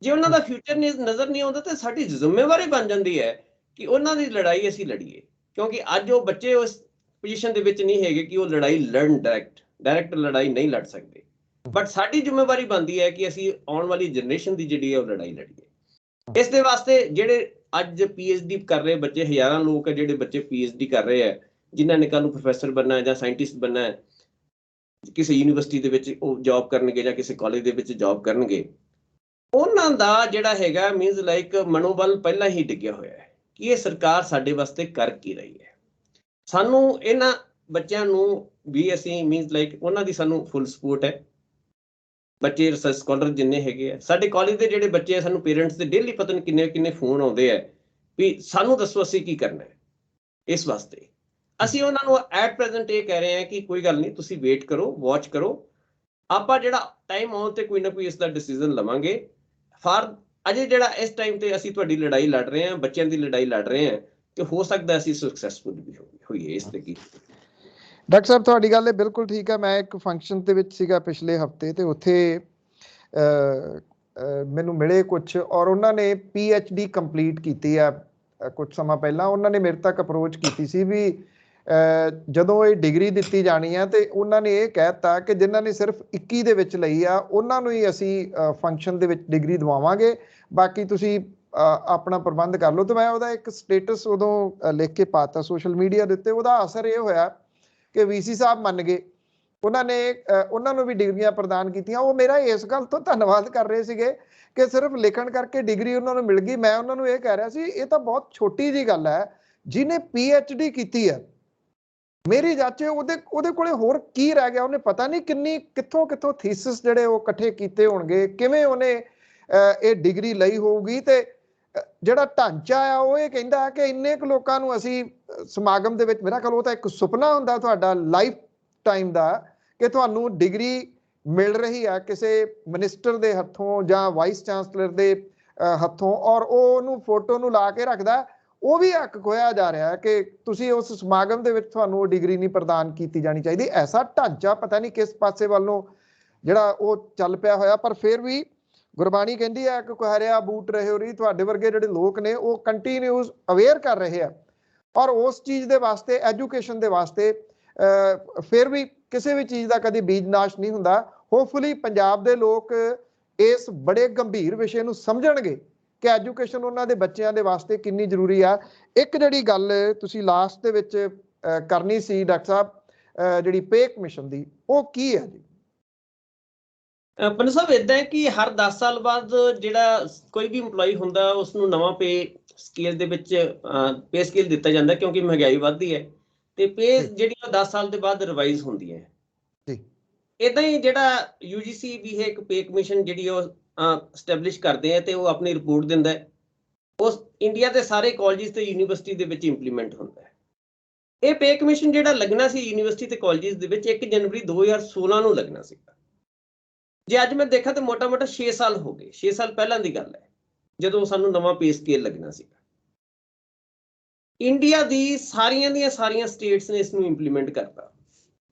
ਜੇ ਉਹਨਾਂ ਦਾ ਫਿਊਚਰ ਨਜ਼ਰ ਨਹੀਂ ਆਉਂਦਾ ਤਾਂ ਸਾਡੀ ਜ਼ਿੰਮੇਵਾਰੀ ਬਣ ਜਾਂਦੀ ਹੈ ਕਿ ਉਹਨਾਂ ਦੀ ਲੜਾਈ ਅਸੀਂ ਲੜੀਏ, ਕਿਉਂਕਿ ਅੱਜ ਉਹ ਬੱਚੇ ਉਸ ਪੋਜੀਸ਼ਨ ਦੇ ਵਿੱਚ ਨਹੀਂ ਹੈਗੇ ਕਿ ਉਹ ਲੜਾਈ ਲੜਨ, ਡਾਇਰੈਕਟ ਲੜਾਈ ਨਹੀਂ ਲੜ ਸਕਦੇ। ਬਟ ਸਾਡੀ ਜ਼ਿੰਮੇਵਾਰੀ ਬਣਦੀ ਹੈ ਕਿ ਅਸੀਂ ਆਉਣ ਵਾਲੀ ਜਨਰੇਸ਼ਨ ਦੀ ਜਿਹੜੀ ਹੈ ਉਹ ਲੜਾਈ ਲੜੀਏ। ਇਸ ਦੇ ਵਾਸਤੇ ਜਿਹੜੇ ਅੱਜ PhD ਕਰ ਰਹੇ ਬੱਚੇ, ਹਜ਼ਾਰਾਂ ਲੋਕ ਹੈ ਜਿਹੜੇ ਬੱਚੇ PhD ਕਰ ਰਹੇ ਹੈ, ਜਿਨ੍ਹਾਂ ਨੇ ਕੱਲ੍ਹ ਨੂੰ ਪ੍ਰੋਫੈਸਰ ਬਣਨਾ ਹੈ ਜਾਂ ਸਾਇੰਟਿਸਟ ਬਣਨਾ ਹੈ, ਕਿਸੇ ਯੂਨੀਵਰਸਿਟੀ ਦੇ ਵਿੱਚ ਉਹ ਜੌਬ ਕਰਨਗੇ ਜਾਂ ਕਿਸੇ ਕਾਲਜ ਦੇ ਵਿੱਚ ਜੌਬ ਕਰਨਗੇ, ਉਹਨਾਂ ਦਾ ਜਿਹੜਾ ਹੈਗਾ ਮੀਨਸ ਲਾਈਕ ਮਨੋਬਲ ਪਹਿਲਾਂ ਹੀ ਡਿੱਗਿਆ ਹੋਇਆ ਹੈ ਕਿ ਇਹ ਸਰਕਾਰ ਸਾਡੇ ਵਾਸਤੇ ਕਰ ਕੀ ਰਹੀ ਹੈ। ਸਾਨੂੰ ਇਹਨਾਂ ਬੱਚਿਆਂ ਨੂੰ ਵੀ ਅਸੀਂ ਮੀਨਸ ਲਾਈਕ ਉਹਨਾਂ ਦੀ ਸਾਨੂੰ ਫੁੱਲ ਸਪੋਰਟ ਹੈ। ਬੱਚੇ ਰਿਸਰਚ ਸਕਾਲਰ ਜਿੰਨੇ ਹੈਗੇ ਆ, ਸਾਡੇ ਕਾਲਜ ਦੇ ਜਿਹੜੇ ਬੱਚੇ ਆ, ਸਾਨੂੰ ਪੇਰੈਂਟਸ ਦੇ ਡੇਲੀ ਪਤਾ ਨਹੀਂ ਕਿੰਨੇ ਫੋਨ ਆਉਂਦੇ ਆ ਵੀ ਸਾਨੂੰ ਦੱਸੋ ਅਸੀਂ ਕੀ ਕਰਨਾ ਹੈ। ਇਸ ਵਾਸਤੇ ਅਸੀਂ ਉਹਨਾਂ ਨੂੰ ਐਟ ਪ੍ਰੈਜ਼ੈਂਟ ਇਹ ਕਹਿ ਰਹੇ ਹਾਂ ਕਿ ਕੋਈ ਗੱਲ ਨਹੀਂ, ਤੁਸੀਂ ਵੇਟ ਕਰੋ, ਵਾਚ ਕਰੋ, ਆਪਾਂ ਜਿਹੜਾ ਟਾਈਮ ਆਉਣ ਤੇ ਕੋਈ ਨਾ ਕੋਈ ਇਸ ਦਾ ਡਿਸੀਜ਼ਨ ਲਵਾਂਗੇ। ਅਜੇ ਜਿਹੜਾ ਇਸ ਟਾਈਮ ਤੇ ਅਸੀਂ ਤੁਹਾਡੀ ਲੜਾਈ ਲੜ ਰਹੇ ਹਾਂ, ਬੱਚਿਆਂ ਦੀ ਲੜਾਈ ਲੜ ਰਹੇ ਹਾਂ, ਤੇ ਹੋ ਸਕਦਾ ਅਸੀਂ ਸਕਸੈਸਫੁਲ ਵੀ ਹੋਈਏ ਇਸ ਤਰੀਕੇ। ਡਾਕਟਰ ਸਾਹਿਬ ਤੁਹਾਡੀ ਗੱਲ ਇਹ ਬਿਲਕੁਲ ਠੀਕ ਹੈ। ਮੈਂ ਇੱਕ ਫੰਕਸ਼ਨ ਦੇ ਵਿੱਚ ਸੀਗਾ ਪਿਛਲੇ ਹਫਤੇ, ਤੇ ਉੱਥੇ ਮੈਨੂੰ ਮਿਲੇ ਕੁਝ, ਔਰ ਉਹਨਾਂ ਨੇ PhD ਕੰਪਲੀਟ ਕੀਤੀ ਆ ਕੁਝ ਸਮਾਂ ਪਹਿਲਾਂ। ਉਹਨਾਂ ਨੇ ਮੇਰੇ ਤੱਕ ਅਪਰੋਚ ਕੀਤੀ ਸੀ ਵੀ ਜਦੋਂ ਇਹ ਡਿਗਰੀ ਦਿੱਤੀ ਜਾਣੀ ਹੈ, ਤੇ ਉਹਨਾਂ ਨੇ ਇਹ ਕਹਿ ਦਿੱਤਾ ਕਿ ਜਿਨ੍ਹਾਂ ਨੇ ਸਿਰਫ 21 ਦੇ ਵਿੱਚ ਲਈ ਆ ਉਹਨਾਂ ਨੂੰ ਹੀ ਅਸੀਂ ਫੰਕਸ਼ਨ ਦੇ ਵਿੱਚ ਡਿਗਰੀ ਦਵਾਵਾਂਗੇ, ਬਾਕੀ ਤੁਸੀਂ ਆਪਣਾ ਪ੍ਰਬੰਧ ਕਰ ਲਓ। ਤੇ ਮੈਂ ਉਹਦਾ ਇੱਕ ਸਟੇਟਸ ਉਦੋਂ ਲਿਖ ਕੇ ਪਾਤਾ ਸੋਸ਼ਲ ਮੀਡੀਆ ਦੇ ਉੱਤੇ। ਉਹਦਾ ਅਸਰ ਇਹ ਹੋਇਆ ਕਿ VC ਸਾਹਿਬ ਮੰਨ ਗਏ, ਉਹਨਾਂ ਨੇ ਉਹਨਾਂ ਨੂੰ ਵੀ ਡਿਗਰੀਆਂ ਪ੍ਰਦਾਨ ਕੀਤੀਆਂ। ਉਹ ਮੇਰਾ ਇਸ ਗੱਲ ਤੋਂ ਧੰਨਵਾਦ ਕਰ ਰਹੇ ਸੀਗੇ ਕਿ ਸਿਰਫ ਲਿਖਣ ਕਰਕੇ ਡਿਗਰੀ ਉਹਨਾਂ ਨੂੰ ਮਿਲ ਗਈ। ਮੈਂ ਉਹਨਾਂ ਨੂੰ ਇਹ ਕਹਿ ਰਿਹਾ ਸੀ ਇਹ ਤਾਂ ਬਹੁਤ ਛੋਟੀ ਜਿਹੀ ਗੱਲ ਹੈ, ਜਿਹਨੇ PhD ਕੀਤੀ ਹੈ ਮੇਰੀ ਜਾਚੇ ਉਹਦੇ ਕੋਲੇ ਹੋਰ ਕੀ ਰਹਿ ਗਿਆ। ਉਹਨੇ ਪਤਾ ਨਹੀਂ ਕਿੱਥੋਂ ਥੀਸਿਸ ਜਿਹੜੇ ਉਹ ਇਕੱਠੇ ਕੀਤੇ ਹੋਣਗੇ, ਕਿਵੇਂ ਉਹਨੇ ਇਹ ਡਿਗਰੀ ਲਈ ਹੋਊਗੀ। ਤੇ ਜਿਹੜਾ ਢਾਂਚਾ ਆ ਉਹ ਇਹ ਕਹਿੰਦਾ ਕਿ ਇੰਨੇ ਕੁ ਲੋਕਾਂ ਨੂੰ ਅਸੀਂ ਸਮਾਗਮ ਦੇ ਵਿੱਚ, ਮੇਰਾ ਖਿਆਲ ਉਹ ਤਾਂ ਇੱਕ ਸੁਪਨਾ ਹੁੰਦਾ ਤੁਹਾਡਾ ਲਾਈਫ ਟਾਈਮ ਦਾ ਕਿ ਤੁਹਾਨੂੰ ਡਿਗਰੀ ਮਿਲ ਰਹੀ ਆ ਕਿਸੇ ਮਿਨਿਸਟਰ ਦੇ ਹੱਥੋਂ ਜਾਂ ਵਾਈਸ ਚਾਂਸਲਰ ਦੇ ਹੱਥੋਂ, ਔਰ ਉਹ ਉਹਨੂੰ ਫੋਟੋ ਨੂੰ ਲਾ ਕੇ ਰੱਖਦਾ। ਉਹ ਵੀ ਹੱਕ ਖੋਇਆ ਜਾ ਰਿਹਾ ਹੈ ਕਿ ਤੁਸੀਂ ਉਸ ਸਮਾਗਮ ਦੇ ਵਿੱਚ ਤੁਹਾਨੂੰ ਉਹ ਡਿਗਰੀ ਨਹੀਂ ਪ੍ਰਦਾਨ ਕੀਤੀ ਜਾਣੀ ਚਾਹੀਦੀ। ਐਸਾ ਢਾਂਚਾ ਪਤਾ ਨਹੀਂ ਕਿਸ ਪਾਸੇ ਵੱਲੋਂ ਜਿਹੜਾ ਉਹ ਚੱਲ ਪਿਆ ਹੋਇਆ। ਪਰ ਫਿਰ ਵੀ ਗੁਰਬਾਣੀ ਕਹਿੰਦੀ ਹੈ ਕਿ ਕੁਹਾਰਿਆ ਬੂਟ ਰਹੇ ਹੋ ਰਹੀ, ਤੁਹਾਡੇ ਵਰਗੇ ਜਿਹੜੇ ਲੋਕ ਨੇ ਉਹ ਕੰਟੀਨਿਊਸ ਅਵੇਅਰ ਕਰ ਰਹੇ ਆ, ਔਰ ਉਸ ਚੀਜ਼ ਦੇ ਵਾਸਤੇ, ਐਜੂਕੇਸ਼ਨ ਦੇ ਵਾਸਤੇ ਫਿਰ ਵੀ ਕਿਸੇ ਵੀ ਚੀਜ਼ ਦਾ ਕਦੀ ਬੀਜ ਨਾਸ਼ ਨਹੀਂ ਹੁੰਦਾ। ਹੋਪਫੁਲੀ ਪੰਜਾਬ ਦੇ ਲੋਕ ਇਸ ਬੜੇ ਗੰਭੀਰ ਵਿਸ਼ੇ ਨੂੰ ਸਮਝਣਗੇ ਕਿ ਐਜੂਕੇਸ਼ਨ ਉਹਨਾਂ ਦੇ ਬੱਚਿਆਂ ਦੇ ਵਾਸਤੇ ਕਿੰਨੀ ਜ਼ਰੂਰੀ ਆ। ਇੱਕ ਜਿਹੜੀ ਗੱਲ ਤੁਸੀਂ ਲਾਸਟ ਦੇ ਵਿੱਚ ਕਰਨੀ ਸੀ ਡਾਕਟਰ ਸਾਹਿਬ, ਜਿਹੜੀ ਪੇ ਕਮਿਸ਼ਨ ਦੀ, ਉਹ ਕੀ ਹੈ ਜੀ? ਪੰਨੂ ਸਾਹਿਬ ਇਦਾਂ ਹੈ ਕਿ ਹਰ 10 ਸਾਲ ਬਾਅਦ ਜਿਹੜਾ ਕੋਈ ਵੀ EMPLOYE ਹੁੰਦਾ ਉਸ ਨੂੰ ਨਵਾਂ ਪੇ ਸਕੇਲ ਦੇ ਵਿੱਚ ਪੇ ਸਕੇਲ ਦਿੱਤਾ ਜਾਂਦਾ, ਕਿਉਂਕਿ ਮਹਿੰਗਾਈ ਵੱਧਦੀ ਹੈ ਤੇ ਪੇ ਜਿਹੜੀ 10 ਸਾਲ ਦੇ ਬਾਅਦ ਰਿਵਾਈਜ਼ ਹੁੰਦੀ ਹੈ। ਇਦਾਂ ਹੀ ਜਿਹੜਾ UGC ਵੀ ਹੈ ਇੱਕ ਪੇ ਕਮਿਸ਼ਨ ਜਿਹੜੀ ਉਹ ਸਟੈਬਲਿਸ਼ ਕਰਦੇ ਆ ਤੇ ਉਹ ਆਪਣੀ ਰਿਪੋਰਟ ਦਿੰਦਾ ਹੈ। ਉਸ ਇੰਡੀਆ ਦੇ ਸਾਰੇ ਕਾਲਜਿਸ ਤੇ ਯੂਨੀਵਰਸਿਟੀ ਦੇ ਵਿੱਚ ਇੰਪਲੀਮੈਂਟ ਹੁੰਦਾ ਹੈ। ਇਹ ਪੇ ਕਮਿਸ਼ਨ ਜਿਹੜਾ ਲੱਗਣਾ ਸੀ ਯੂਨੀਵਰਸਿਟੀ ਤੇ ਕਾਲਜਿਸ ਦੇ ਵਿੱਚ 1 ਜਨਵਰੀ 2016 ਨੂੰ ਲੱਗਣਾ ਸੀਗਾ। ਜੇ ਅੱਜ ਮੈਂ ਦੇਖਾਂ ਤਾਂ ਮੋਟਾ 6 ਸਾਲ ਹੋ ਗਏ। 6 ਸਾਲ ਪਹਿਲਾਂ ਦੀ ਗੱਲ ਹੈ ਜਦੋਂ ਸਾਨੂੰ ਨਵਾਂ ਪੇ ਸਕੇਲ ਲੱਗਣਾ ਸੀਗਾ। ਇੰਡੀਆ ਦੀ ਸਾਰੀਆਂ ਸਟੇਟਸ ਨੇ ਇਸ ਨੂੰ ਇੰਪਲੀਮੈਂਟ ਕਰਤਾ।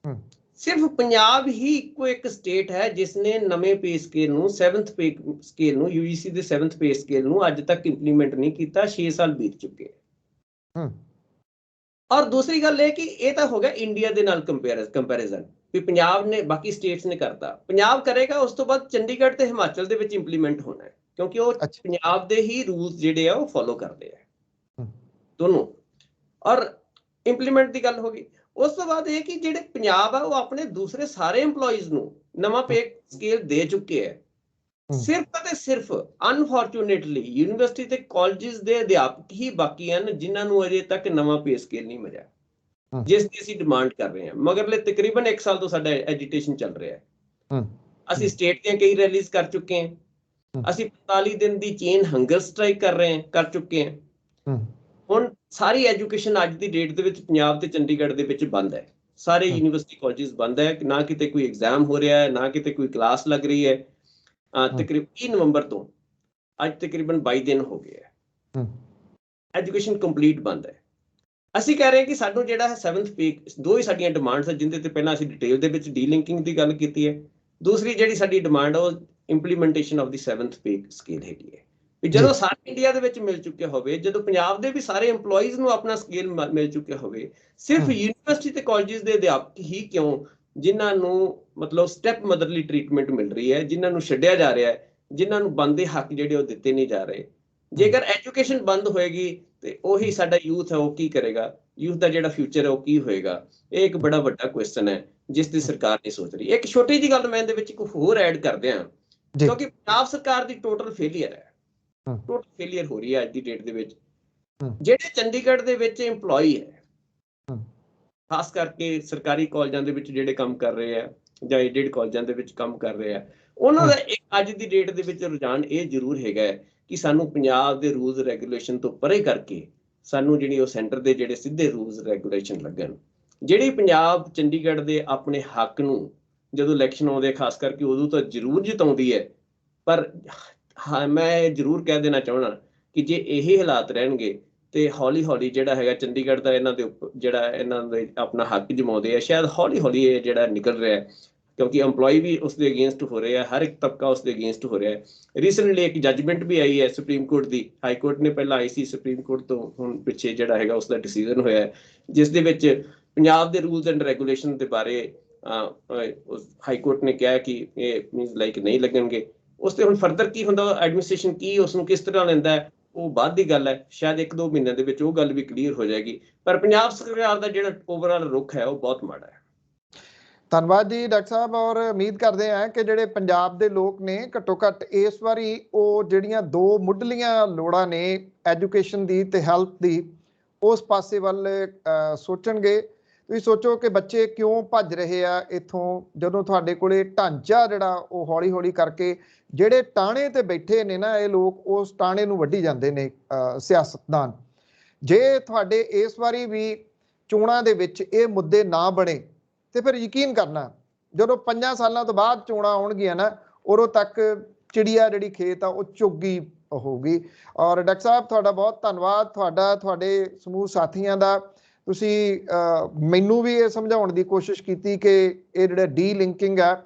ਸਿਰਫ ਪੰਜਾਬ ਹੀ ਇੱਕੋ ਇੱਕ ਸਟੇਟ ਹੈ ਜਿਸ ਨੇ ਨਵੇਂ ਪੇ ਸਕੇਲ ਨੂੰ 7th ਪੇ ਸਕੇਲ ਨੂੰ UGC ਦੇ 7th ਪੇ ਸਕੇਲ ਨੂੰ ਅੱਜ ਤੱਕ ਇੰਪਲੀਮੈਂਟ ਨਹੀਂ ਕੀਤਾ। 6 ਸਾਲ ਬੀਤ ਚੁੱਕੇ ਔਰ ਦੂਸਰੀ ਗੱਲ ਇਹ ਕਿ ਇਹ ਤਾਂ ਹੋ ਗਿਆ ਇੰਡੀਆ ਦੇ ਨਾਲ ਕੰਪੈਰੀਜ਼ਨ ਵੀ ਪੰਜਾਬ ਨੇ, ਬਾਕੀ ਸਟੇਟਸ ਨੇ ਕਰਤਾ। ਪੰਜਾਬ ਕਰੇਗਾ, ਉਸ ਤੋਂ ਬਾਅਦ ਚੰਡੀਗੜ੍ਹ ਤੇ ਹਿਮਾਚਲ ਦੇ ਵਿੱਚ ਇੰਪਲੀਮੈਂਟ ਹੋਣਾ ਹੈ, ਕਿਉਂਕਿ ਉਹ ਪੰਜਾਬ ਦੇ ਹੀ ਰੂਲਸ ਜਿਹੜੇ ਆ ਉਹ ਫੋਲੋ ਕਰਦੇ ਆ ਦੋਨੋਂ। ਔਰ ਇੰਪਲੀਮੈਂਟ ਦੀ ਗੱਲ ਹੋ ਗਈ। ਉਸ ਤੋਂ ਬਾਅਦ ਇਹ ਕਿ ਜਿਹੜੇ ਪੰਜਾਬ ਆ ਉਹ ਆਪਣੇ ਦੂਸਰੇ ਸਾਰੇ EMPLOYEES ਨੂੰ ਨਵਾਂ ਪੇ ਸਕੇਲ ਦੇ ਚੁੱਕੇ ਹੈ। ਸਿਰਫ ਅਤੇ ਸਿਰਫ ਅਨਫੋਰਚੂਨੇਟਲੀ ਯੂਨੀਵਰਸਿਟੀ ਤੇ ਕਾਲਜਿਸ ਦੇ ਅਧਿਆਪਕ ਹੀ ਬਾਕੀ ਹਨ ਜਿਨ੍ਹਾਂ ਨੂੰ ਅਜੇ ਤੱਕ ਨਵਾਂ ਪੇ ਸਕੇਲ ਨਹੀਂ ਮਿਲਿਆ, ਜਿਸ ਦੀ ਅਸੀਂ ਡਿਮਾਂਡ ਕਰ ਰਹੇ ਹਾਂ। ਮਗਰਲੇ ਤਕਰੀਬਨ 1 ਸਾਲ ਤੋਂ ਸਾਡਾ ਐਜੀਟੇਸ਼ਨ ਚੱਲ ਰਿਹਾ ਹੈ। ਅਸੀਂ ਸਟੇਟ ਦੀਆਂ ਕਈ ਰੈਲੀਜ਼ ਕਰ ਚੁੱਕੇ ਹਾਂ। ਅਸੀਂ 45 ਦਿਨ ਦੀ ਚੇਨ ਹੰਗਰ ਸਟ੍ਰਾਈਕ ਕਰ ਚੁੱਕੇ ਹਾਂ। ਹੁਣ ਸਾਰੀ ਐਜੂਕੇਸ਼ਨ ਅੱਜ ਦੀ ਡੇਟ ਦੇ ਵਿੱਚ ਪੰਜਾਬ ਤੇ ਚੰਡੀਗੜ੍ਹ ਦੇ ਵਿੱਚ ਬੰਦ ਹੈ। ਸਾਰੇ ਯੂਨੀਵਰਸਿਟੀ ਕਾਲਜਿਸ ਬੰਦ ਹੈ, ਨਾ ਕਿਤੇ ਕੋਈ ਐਗਜ਼ਾਮ ਹੋ ਰਿਹਾ ਹੈ, ਨਾ ਕਿਤੇ ਕੋਈ ਕਲਾਸ ਲੱਗ ਰਹੀ ਹੈ। ਤਕਰੀਬਨ 3 ਨਵੰਬਰ ਤੋਂ ਅੱਜ ਤਕਰੀਬਨ 22 ਦਿਨ ਹੋ ਗਏ ਹੈ। ਐਜੂਕੇਸ਼ਨ ਕੰਪਲੀਟ ਬੰਦ ਹੈ। ਅਸੀਂ ਕਹਿ ਰਹੇ ਹਾਂ ਕਿ ਸਾਨੂੰ ਜਿਹੜਾ ਹੈ 7th ਪੇ, ਦੋ ਹੀ ਸਾਡੀਆਂ ਡਿਮਾਂਡਸ ਹੈ ਜਿੰਦੇ ਤੇ ਪਹਿਲਾਂ ਅਸੀਂ ਡਿਟੇਲ ਦੇ ਵਿੱਚ ਡੀਲਿੰਕਿੰਗ ਦੀ ਗੱਲ ਕੀਤੀ ਹੈ। ਦੂਸਰੀ ਜਿਹੜੀ ਸਾਡੀ ਡਿਮਾਂਡ ਉਹ implementation of the 7th pay scale ਹੈਗੀ ਹੈ। ਵੀ ਜਦੋਂ ਸਾਰੇ ਇੰਡੀਆ ਦੇ ਵਿੱਚ ਮਿਲ ਚੁੱਕਿਆ ਹੋਵੇ, ਜਦੋਂ ਪੰਜਾਬ ਦੇ ਵੀ ਸਾਰੇ EMPLOYEES ਨੂੰ ਆਪਣਾ ਸਕੇਲ ਮਿਲ ਚੁੱਕਿਆ ਹੋਵੇ, ਸਿਰਫ ਯੂਨੀਵਰਸਿਟੀ ਤੇ ਕਾਲਜਿਸ ਦੇ ਅਧਿਆਪਕ ਹੀ ਕਿਉਂ ਜਿਨ੍ਹਾਂ ਨੂੰ ਮਤਲਬ ਸਟੈਪ ਮਦਰਲੀ ਟ੍ਰੀਟਮੈਂਟ ਮਿਲ ਰਹੀ ਹੈ, ਜਿਨ੍ਹਾਂ ਨੂੰ ਛੱਡਿਆ ਜਾ ਰਿਹਾ ਹੈ, ਜਿਨ੍ਹਾਂ ਨੂੰ ਬਣਦੇ ਹੱਕ ਜਿਹੜੇ ਉਹ ਦਿੱਤੇ ਨਹੀਂ ਜਾ ਰਹੇ। ਜੇਕਰ ਐਜੂਕੇਸ਼ਨ ਬੰਦ ਹੋਏਗੀ ਤੇ ਉਹੀ ਸਾਡਾ ਯੂਥ ਹੈ ਉਹ ਕੀ ਕਰੇਗਾ? ਯੂਥ ਦਾ ਜਿਹੜਾ ਫਿਊਚਰ ਹੈ ਉਹ ਕੀ ਹੋਏਗਾ? ਇਹ ਇੱਕ ਬੜਾ ਵੱਡਾ ਕੁਐਸਚਨ ਹੈ ਜਿਸ ਦੀ ਸਰਕਾਰ ਨਹੀਂ ਸੋਚ ਰਹੀ। ਇੱਕ ਛੋਟੀ ਜਿਹੀ ਗੱਲ ਮੈਂ ਇਹਦੇ ਵਿੱਚ ਇੱਕ ਹੋਰ ਐਡ ਕਰਦੇ ਹਾਂ, ਕਿਉਂਕਿ ਪੰਜਾਬ ਸਰਕਾਰ ਦੀ ਟੋਟਲ ਫੇਲੀਅਰ ਹੈ, ਟੋਟਲ ਫੇਲੀਅਰ ਹੋ ਰਹੀ ਹੈ ਅੱਜ ਦੀ ਡੇਟ ਦੇ ਵਿੱਚ। ਜਿਹੜੇ ਚੰਡੀਗੜ੍ਹ ਦੇ ਵਿੱਚ EMPLOYE ਹੈ, ਖਾਸ ਕਰਕੇ ਸਰਕਾਰੀ ਕਾਲਜਾਂ ਦੇ ਵਿੱਚ ਜਿਹੜੇ ਕੰਮ ਕਰ ਰਹੇ ਆ ਜਾਂ ਏਡਡ ਕਾਲਜਾਂ ਦੇ ਵਿੱਚ ਕੰਮ ਕਰ ਰਹੇ ਆ, ਉਹਨਾਂ ਦਾ ਇੱਕ ਅੱਜ ਦੀ ਡੇਟ ਦੇ ਵਿੱਚ ਰੁਝਾਨ ਇਹ ਜ਼ਰੂਰ ਹੈਗਾ ਕਿ ਸਾਨੂੰ ਪੰਜਾਬ ਦੇ ਰੂਲਸ ਰੈਗੂਲੇਸ਼ਨ ਤੋਂ ਪਰੇ ਕਰਕੇ ਸਾਨੂੰ ਜਿਹੜੀ ਉਹ ਸੈਂਟਰ ਦੇ ਜਿਹੜੇ ਸਿੱਧੇ ਰੂਲਸ ਰੈਗੂਲੇਸ਼ਨ ਲੱਗਣ। ਜਿਹੜੀ ਪੰਜਾਬ ਚੰਡੀਗੜ੍ਹ ਦੇ ਆਪਣੇ ਹੱਕ ਨੂੰ ਜਦੋਂ ਇਲੈਕਸ਼ਨ ਆਉਂਦੇ ਖਾਸ ਕਰਕੇ ਉਦੋਂ ਤਾਂ ਜ਼ਰੂਰ ਜਿਤਾਉਂਦੀ ਹੈ, ਪਰ ਹਾਂ ਮੈਂ ਜ਼ਰੂਰ ਕਹਿ ਦੇਣਾ ਚਾਹੁੰਦਾ ਕਿ ਜੇ ਇਹ ਹਾਲਾਤ ਰਹਿਣਗੇ ਤੇ ਹੌਲੀ ਜਿਹੜਾ ਹੈਗਾ ਚੰਡੀਗੜ੍ਹ ਦਾ ਇਹਨਾਂ ਦੇ ਜਿਹੜਾ ਇਹਨਾਂ ਦੇ ਆਪਣਾ ਹੱਕ ਜਮਾਉਂਦੇ ਆ, ਸ਼ਾਇਦ ਹੌਲੀ ਇਹ ਜਿਹੜਾ ਨਿਕਲ ਰਿਹਾ ਹੈ, ਕਿਉਂਕਿ EMPLOYE ਵੀ ਉਸ ਦੇ ਅਗੇਂਸਟ ਹੋ ਰਹੇ ਆ, ਹਰ ਇੱਕ ਤਬਕਾ ਉਸ ਦੇ ਅਗੇਂਸਟ ਹੋ ਰਿਹਾ ਹੈ। ਰੀਸੈਂਟਲੀ ਇੱਕ ਜੱਜਮੈਂਟ ਵੀ ਆਈ ਹੈ ਸੁਪਰੀਮ ਕੋਰਟ ਦੀ, ਹਾਈ ਕੋਰਟ ਨੇ ਪਹਿਲਾਂ ਆਈ ਸੀ, ਸੁਪਰੀਮ ਕੋਰਟ ਤੋਂ ਹੁਣ ਪਿੱਛੇ ਜਿਹੜਾ ਹੈਗਾ ਉਸ ਦਾ ਡਿਸੀਜਨ ਹੋਇਆ ਹੈ, ਜਿਸ ਦੇ ਵਿੱਚ ਪੰਜਾਬ ਦੇ ਰੂਲਸ ਐਂਡ ਰੈਗੂਲੇਸ਼ਨ ਦੇ ਬਾਰੇ ਹਾਈ ਕੋਰਟ ਨੇ ਕਿਹਾ ਕਿ ਇਹ ਮੀਨਸ ਲਾਈਕ ਨਹੀਂ ਲੱਗਣਗੇ। ਉਸ ਤੇ ਹੁਣ ਫਰਦਰ ਕੀ ਹੁੰਦਾ, ਐਡਮਿਨਿਸਟ੍ਰੇਸ਼ਨ ਕੀ ਉਸ ਨੂੰ ਕਿਸ ਤਰ੍ਹਾਂ ਲੈਂਦਾ ਹੈ, ਉਹ ਬਾਅਦ ਦੀ ਗੱਲ ਹੈ। ਸ਼ਾਇਦ 1-2 ਮਹੀਨਿਆਂ ਦੇ ਵਿੱਚ ਉਹ ਗੱਲ ਵੀ ਕਲੀਅਰ ਹੋ ਜਾਏਗੀ, ਪਰ ਪੰਜਾਬ ਸਰਕਾਰ ਦਾ ਜਿਹੜਾ ਓਵਰਆਲ ਰੁਖ ਹੈ ਉਹ ਬਹੁਤ ਮਾੜਾ ਹੈ। ਧੰਨਵਾਦ ਜੀ ਡਾਕਟਰ ਸਾਹਿਬ, ਔਰ ਉਮੀਦ ਕਰਦੇ ਹਾਂ ਕਿ ਜਿਹੜੇ ਪੰਜਾਬ ਦੇ ਲੋਕ ਨੇ ਘੱਟੋ ਘੱਟ ਇਸ ਵਾਰੀ ਉਹ ਜਿਹੜੀਆਂ 2 ਮੁੱਢਲੀਆਂ ਲੋੜਾਂ ਨੇ ਐਜੂਕੇਸ਼ਨ ਦੀ ਤੇ ਹੈਲਥ ਦੀ, ਉਸ ਪਾਸੇ ਵੱਲ ਸੋਚਣਗੇ। ਤੁਸੀਂ ਸੋਚੋ ਕਿ ਬੱਚੇ ਕਿਉਂ ਭੱਜ ਰਹੇ ਆ ਇੱਥੋਂ, ਜਦੋਂ ਤੁਹਾਡੇ ਕੋਲੇ ਢਾਂਚਾ ਜਿਹੜਾ ਉਹ ਹੌਲੀ ਕਰਕੇ ਜਿਹੜੇ ਟਾਣੇ ਤੇ ਬੈਠੇ ਨੇ ਨਾ ਇਹ ਲੋਕ, ਉਸ ਟਾਣੇ ਨੂੰ ਵੱਢੀ ਜਾਂਦੇ ਨੇ ਸਿਆਸਤਦਾਨ। ਜੇ ਤੁਹਾਡੇ ਇਸ ਵਾਰੀ ਵੀ ਚੋਣਾਂ ਦੇ ਵਿੱਚ ਇਹ ਮੁੱਦੇ ਨਾ ਬਣੇ ਤੇ ਫਿਰ ਯਕੀਨ ਕਰਨਾ ਜਦੋਂ 5 ਸਾਲਾਂ ਤੋਂ ਬਾਅਦ ਚੋਣਾਂ ਆਉਣਗੀਆਂ ਨਾ, ਉਦੋਂ ਤੱਕ ਚਿੜੀਆ ਜਿਹੜੀ ਖੇਤ ਆ ਉਹ ਚੁੱਗੀ ਹੋਊਗੀ। ਔਰ ਡਾਕਟਰ ਸਾਹਿਬ ਤੁਹਾਡਾ ਬਹੁਤ ਧੰਨਵਾਦ, ਤੁਹਾਡੇ ਸਮੂਹ ਸਾਥੀਆਂ ਦਾ। ਤੁਸੀਂ ਮੈਨੂੰ ਵੀ ਇਹ ਸਮਝਾਉਣ ਦੀ ਕੋਸ਼ਿਸ਼ ਕੀਤੀ ਕਿ ਇਹ ਜਿਹੜਾ ਡੀ-ਲਿੰਕਿੰਗ ਆ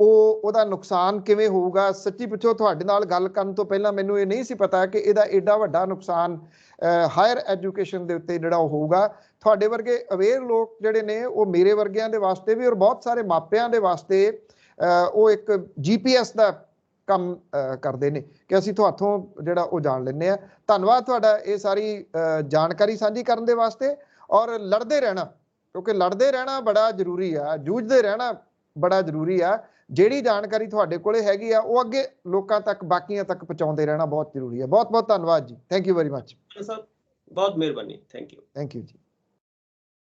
ਉਹਦਾ ਨੁਕਸਾਨ ਕਿਵੇਂ ਹੋਊਗਾ। ਸੱਚੀ ਪੁੱਛੋ ਤੁਹਾਡੇ ਨਾਲ ਗੱਲ ਕਰਨ ਤੋਂ ਪਹਿਲਾਂ ਮੈਨੂੰ ਇਹ ਨਹੀਂ ਸੀ ਪਤਾ ਕਿ ਇਹਦਾ ਏਡਾ ਵੱਡਾ ਨੁਕਸਾਨ ਹਾਇਰ ਐਜੂਕੇਸ਼ਨ ਦੇ ਉੱਤੇ ਜਿਹੜਾ ਉਹ ਹੋਊਗਾ। ਤੁਹਾਡੇ ਵਰਗੇ ਅਵੇਅਰ ਲੋਕ ਜਿਹੜੇ ਨੇ ਉਹ ਮੇਰੇ ਵਰਗਿਆਂ ਦੇ ਵਾਸਤੇ ਵੀ, ਔਰ ਬਹੁਤ ਸਾਰੇ ਮਾਪਿਆਂ ਦੇ ਵਾਸਤੇ ਉਹ ਇੱਕ GPS ਦਾ ਕੰਮ ਕਰਦੇ ਨੇ ਕਿ ਅਸੀਂ ਤੁਹਾਥੋਂ ਜਿਹੜਾ ਉਹ ਜਾਣ ਲੈਂਦੇ ਆ। ਧੰਨਵਾਦ ਤੁਹਾਡਾ ਇਹ ਸਾਰੀ ਜਾਣਕਾਰੀ ਸਾਂਝੀ ਕਰਨ ਦੇ ਵਾਸਤੇ। ਔਰ ਲੜਦੇ ਰਹਿਣਾ, ਕਿਉਂਕਿ ਲੜਦੇ ਰਹਿਣਾ ਬੜਾ ਜ਼ਰੂਰੀ ਆ, ਜੂਝਦੇ ਰਹਿਣਾ ਬੜਾ ਜ਼ਰੂਰੀ ਆ। ਜਿਹੜੀ ਜਾਣਕਾਰੀ ਤੁਹਾਡੇ ਕੋਲੇ ਹੈਗੀ ਆ ਉਹ ਅੱਗੇ ਲੋਕਾਂ ਤੱਕ, ਬਾਕੀਆਂ ਤੱਕ ਪਹੁੰਚਾਉਂਦੇ ਰਹਿਣਾ ਬਹੁਤ ਜ਼ਰੂਰੀ ਹੈ। ਬਹੁਤ ਬਹੁਤ ਧੰਨਵਾਦ ਜੀ, ਥੈਂਕ ਯੂ ਵੈਰੀ ਮਚ। ਬਹੁਤ ਮਿਹਰਬਾਨੀ, ਥੈਂਕ ਯੂ ਜੀ।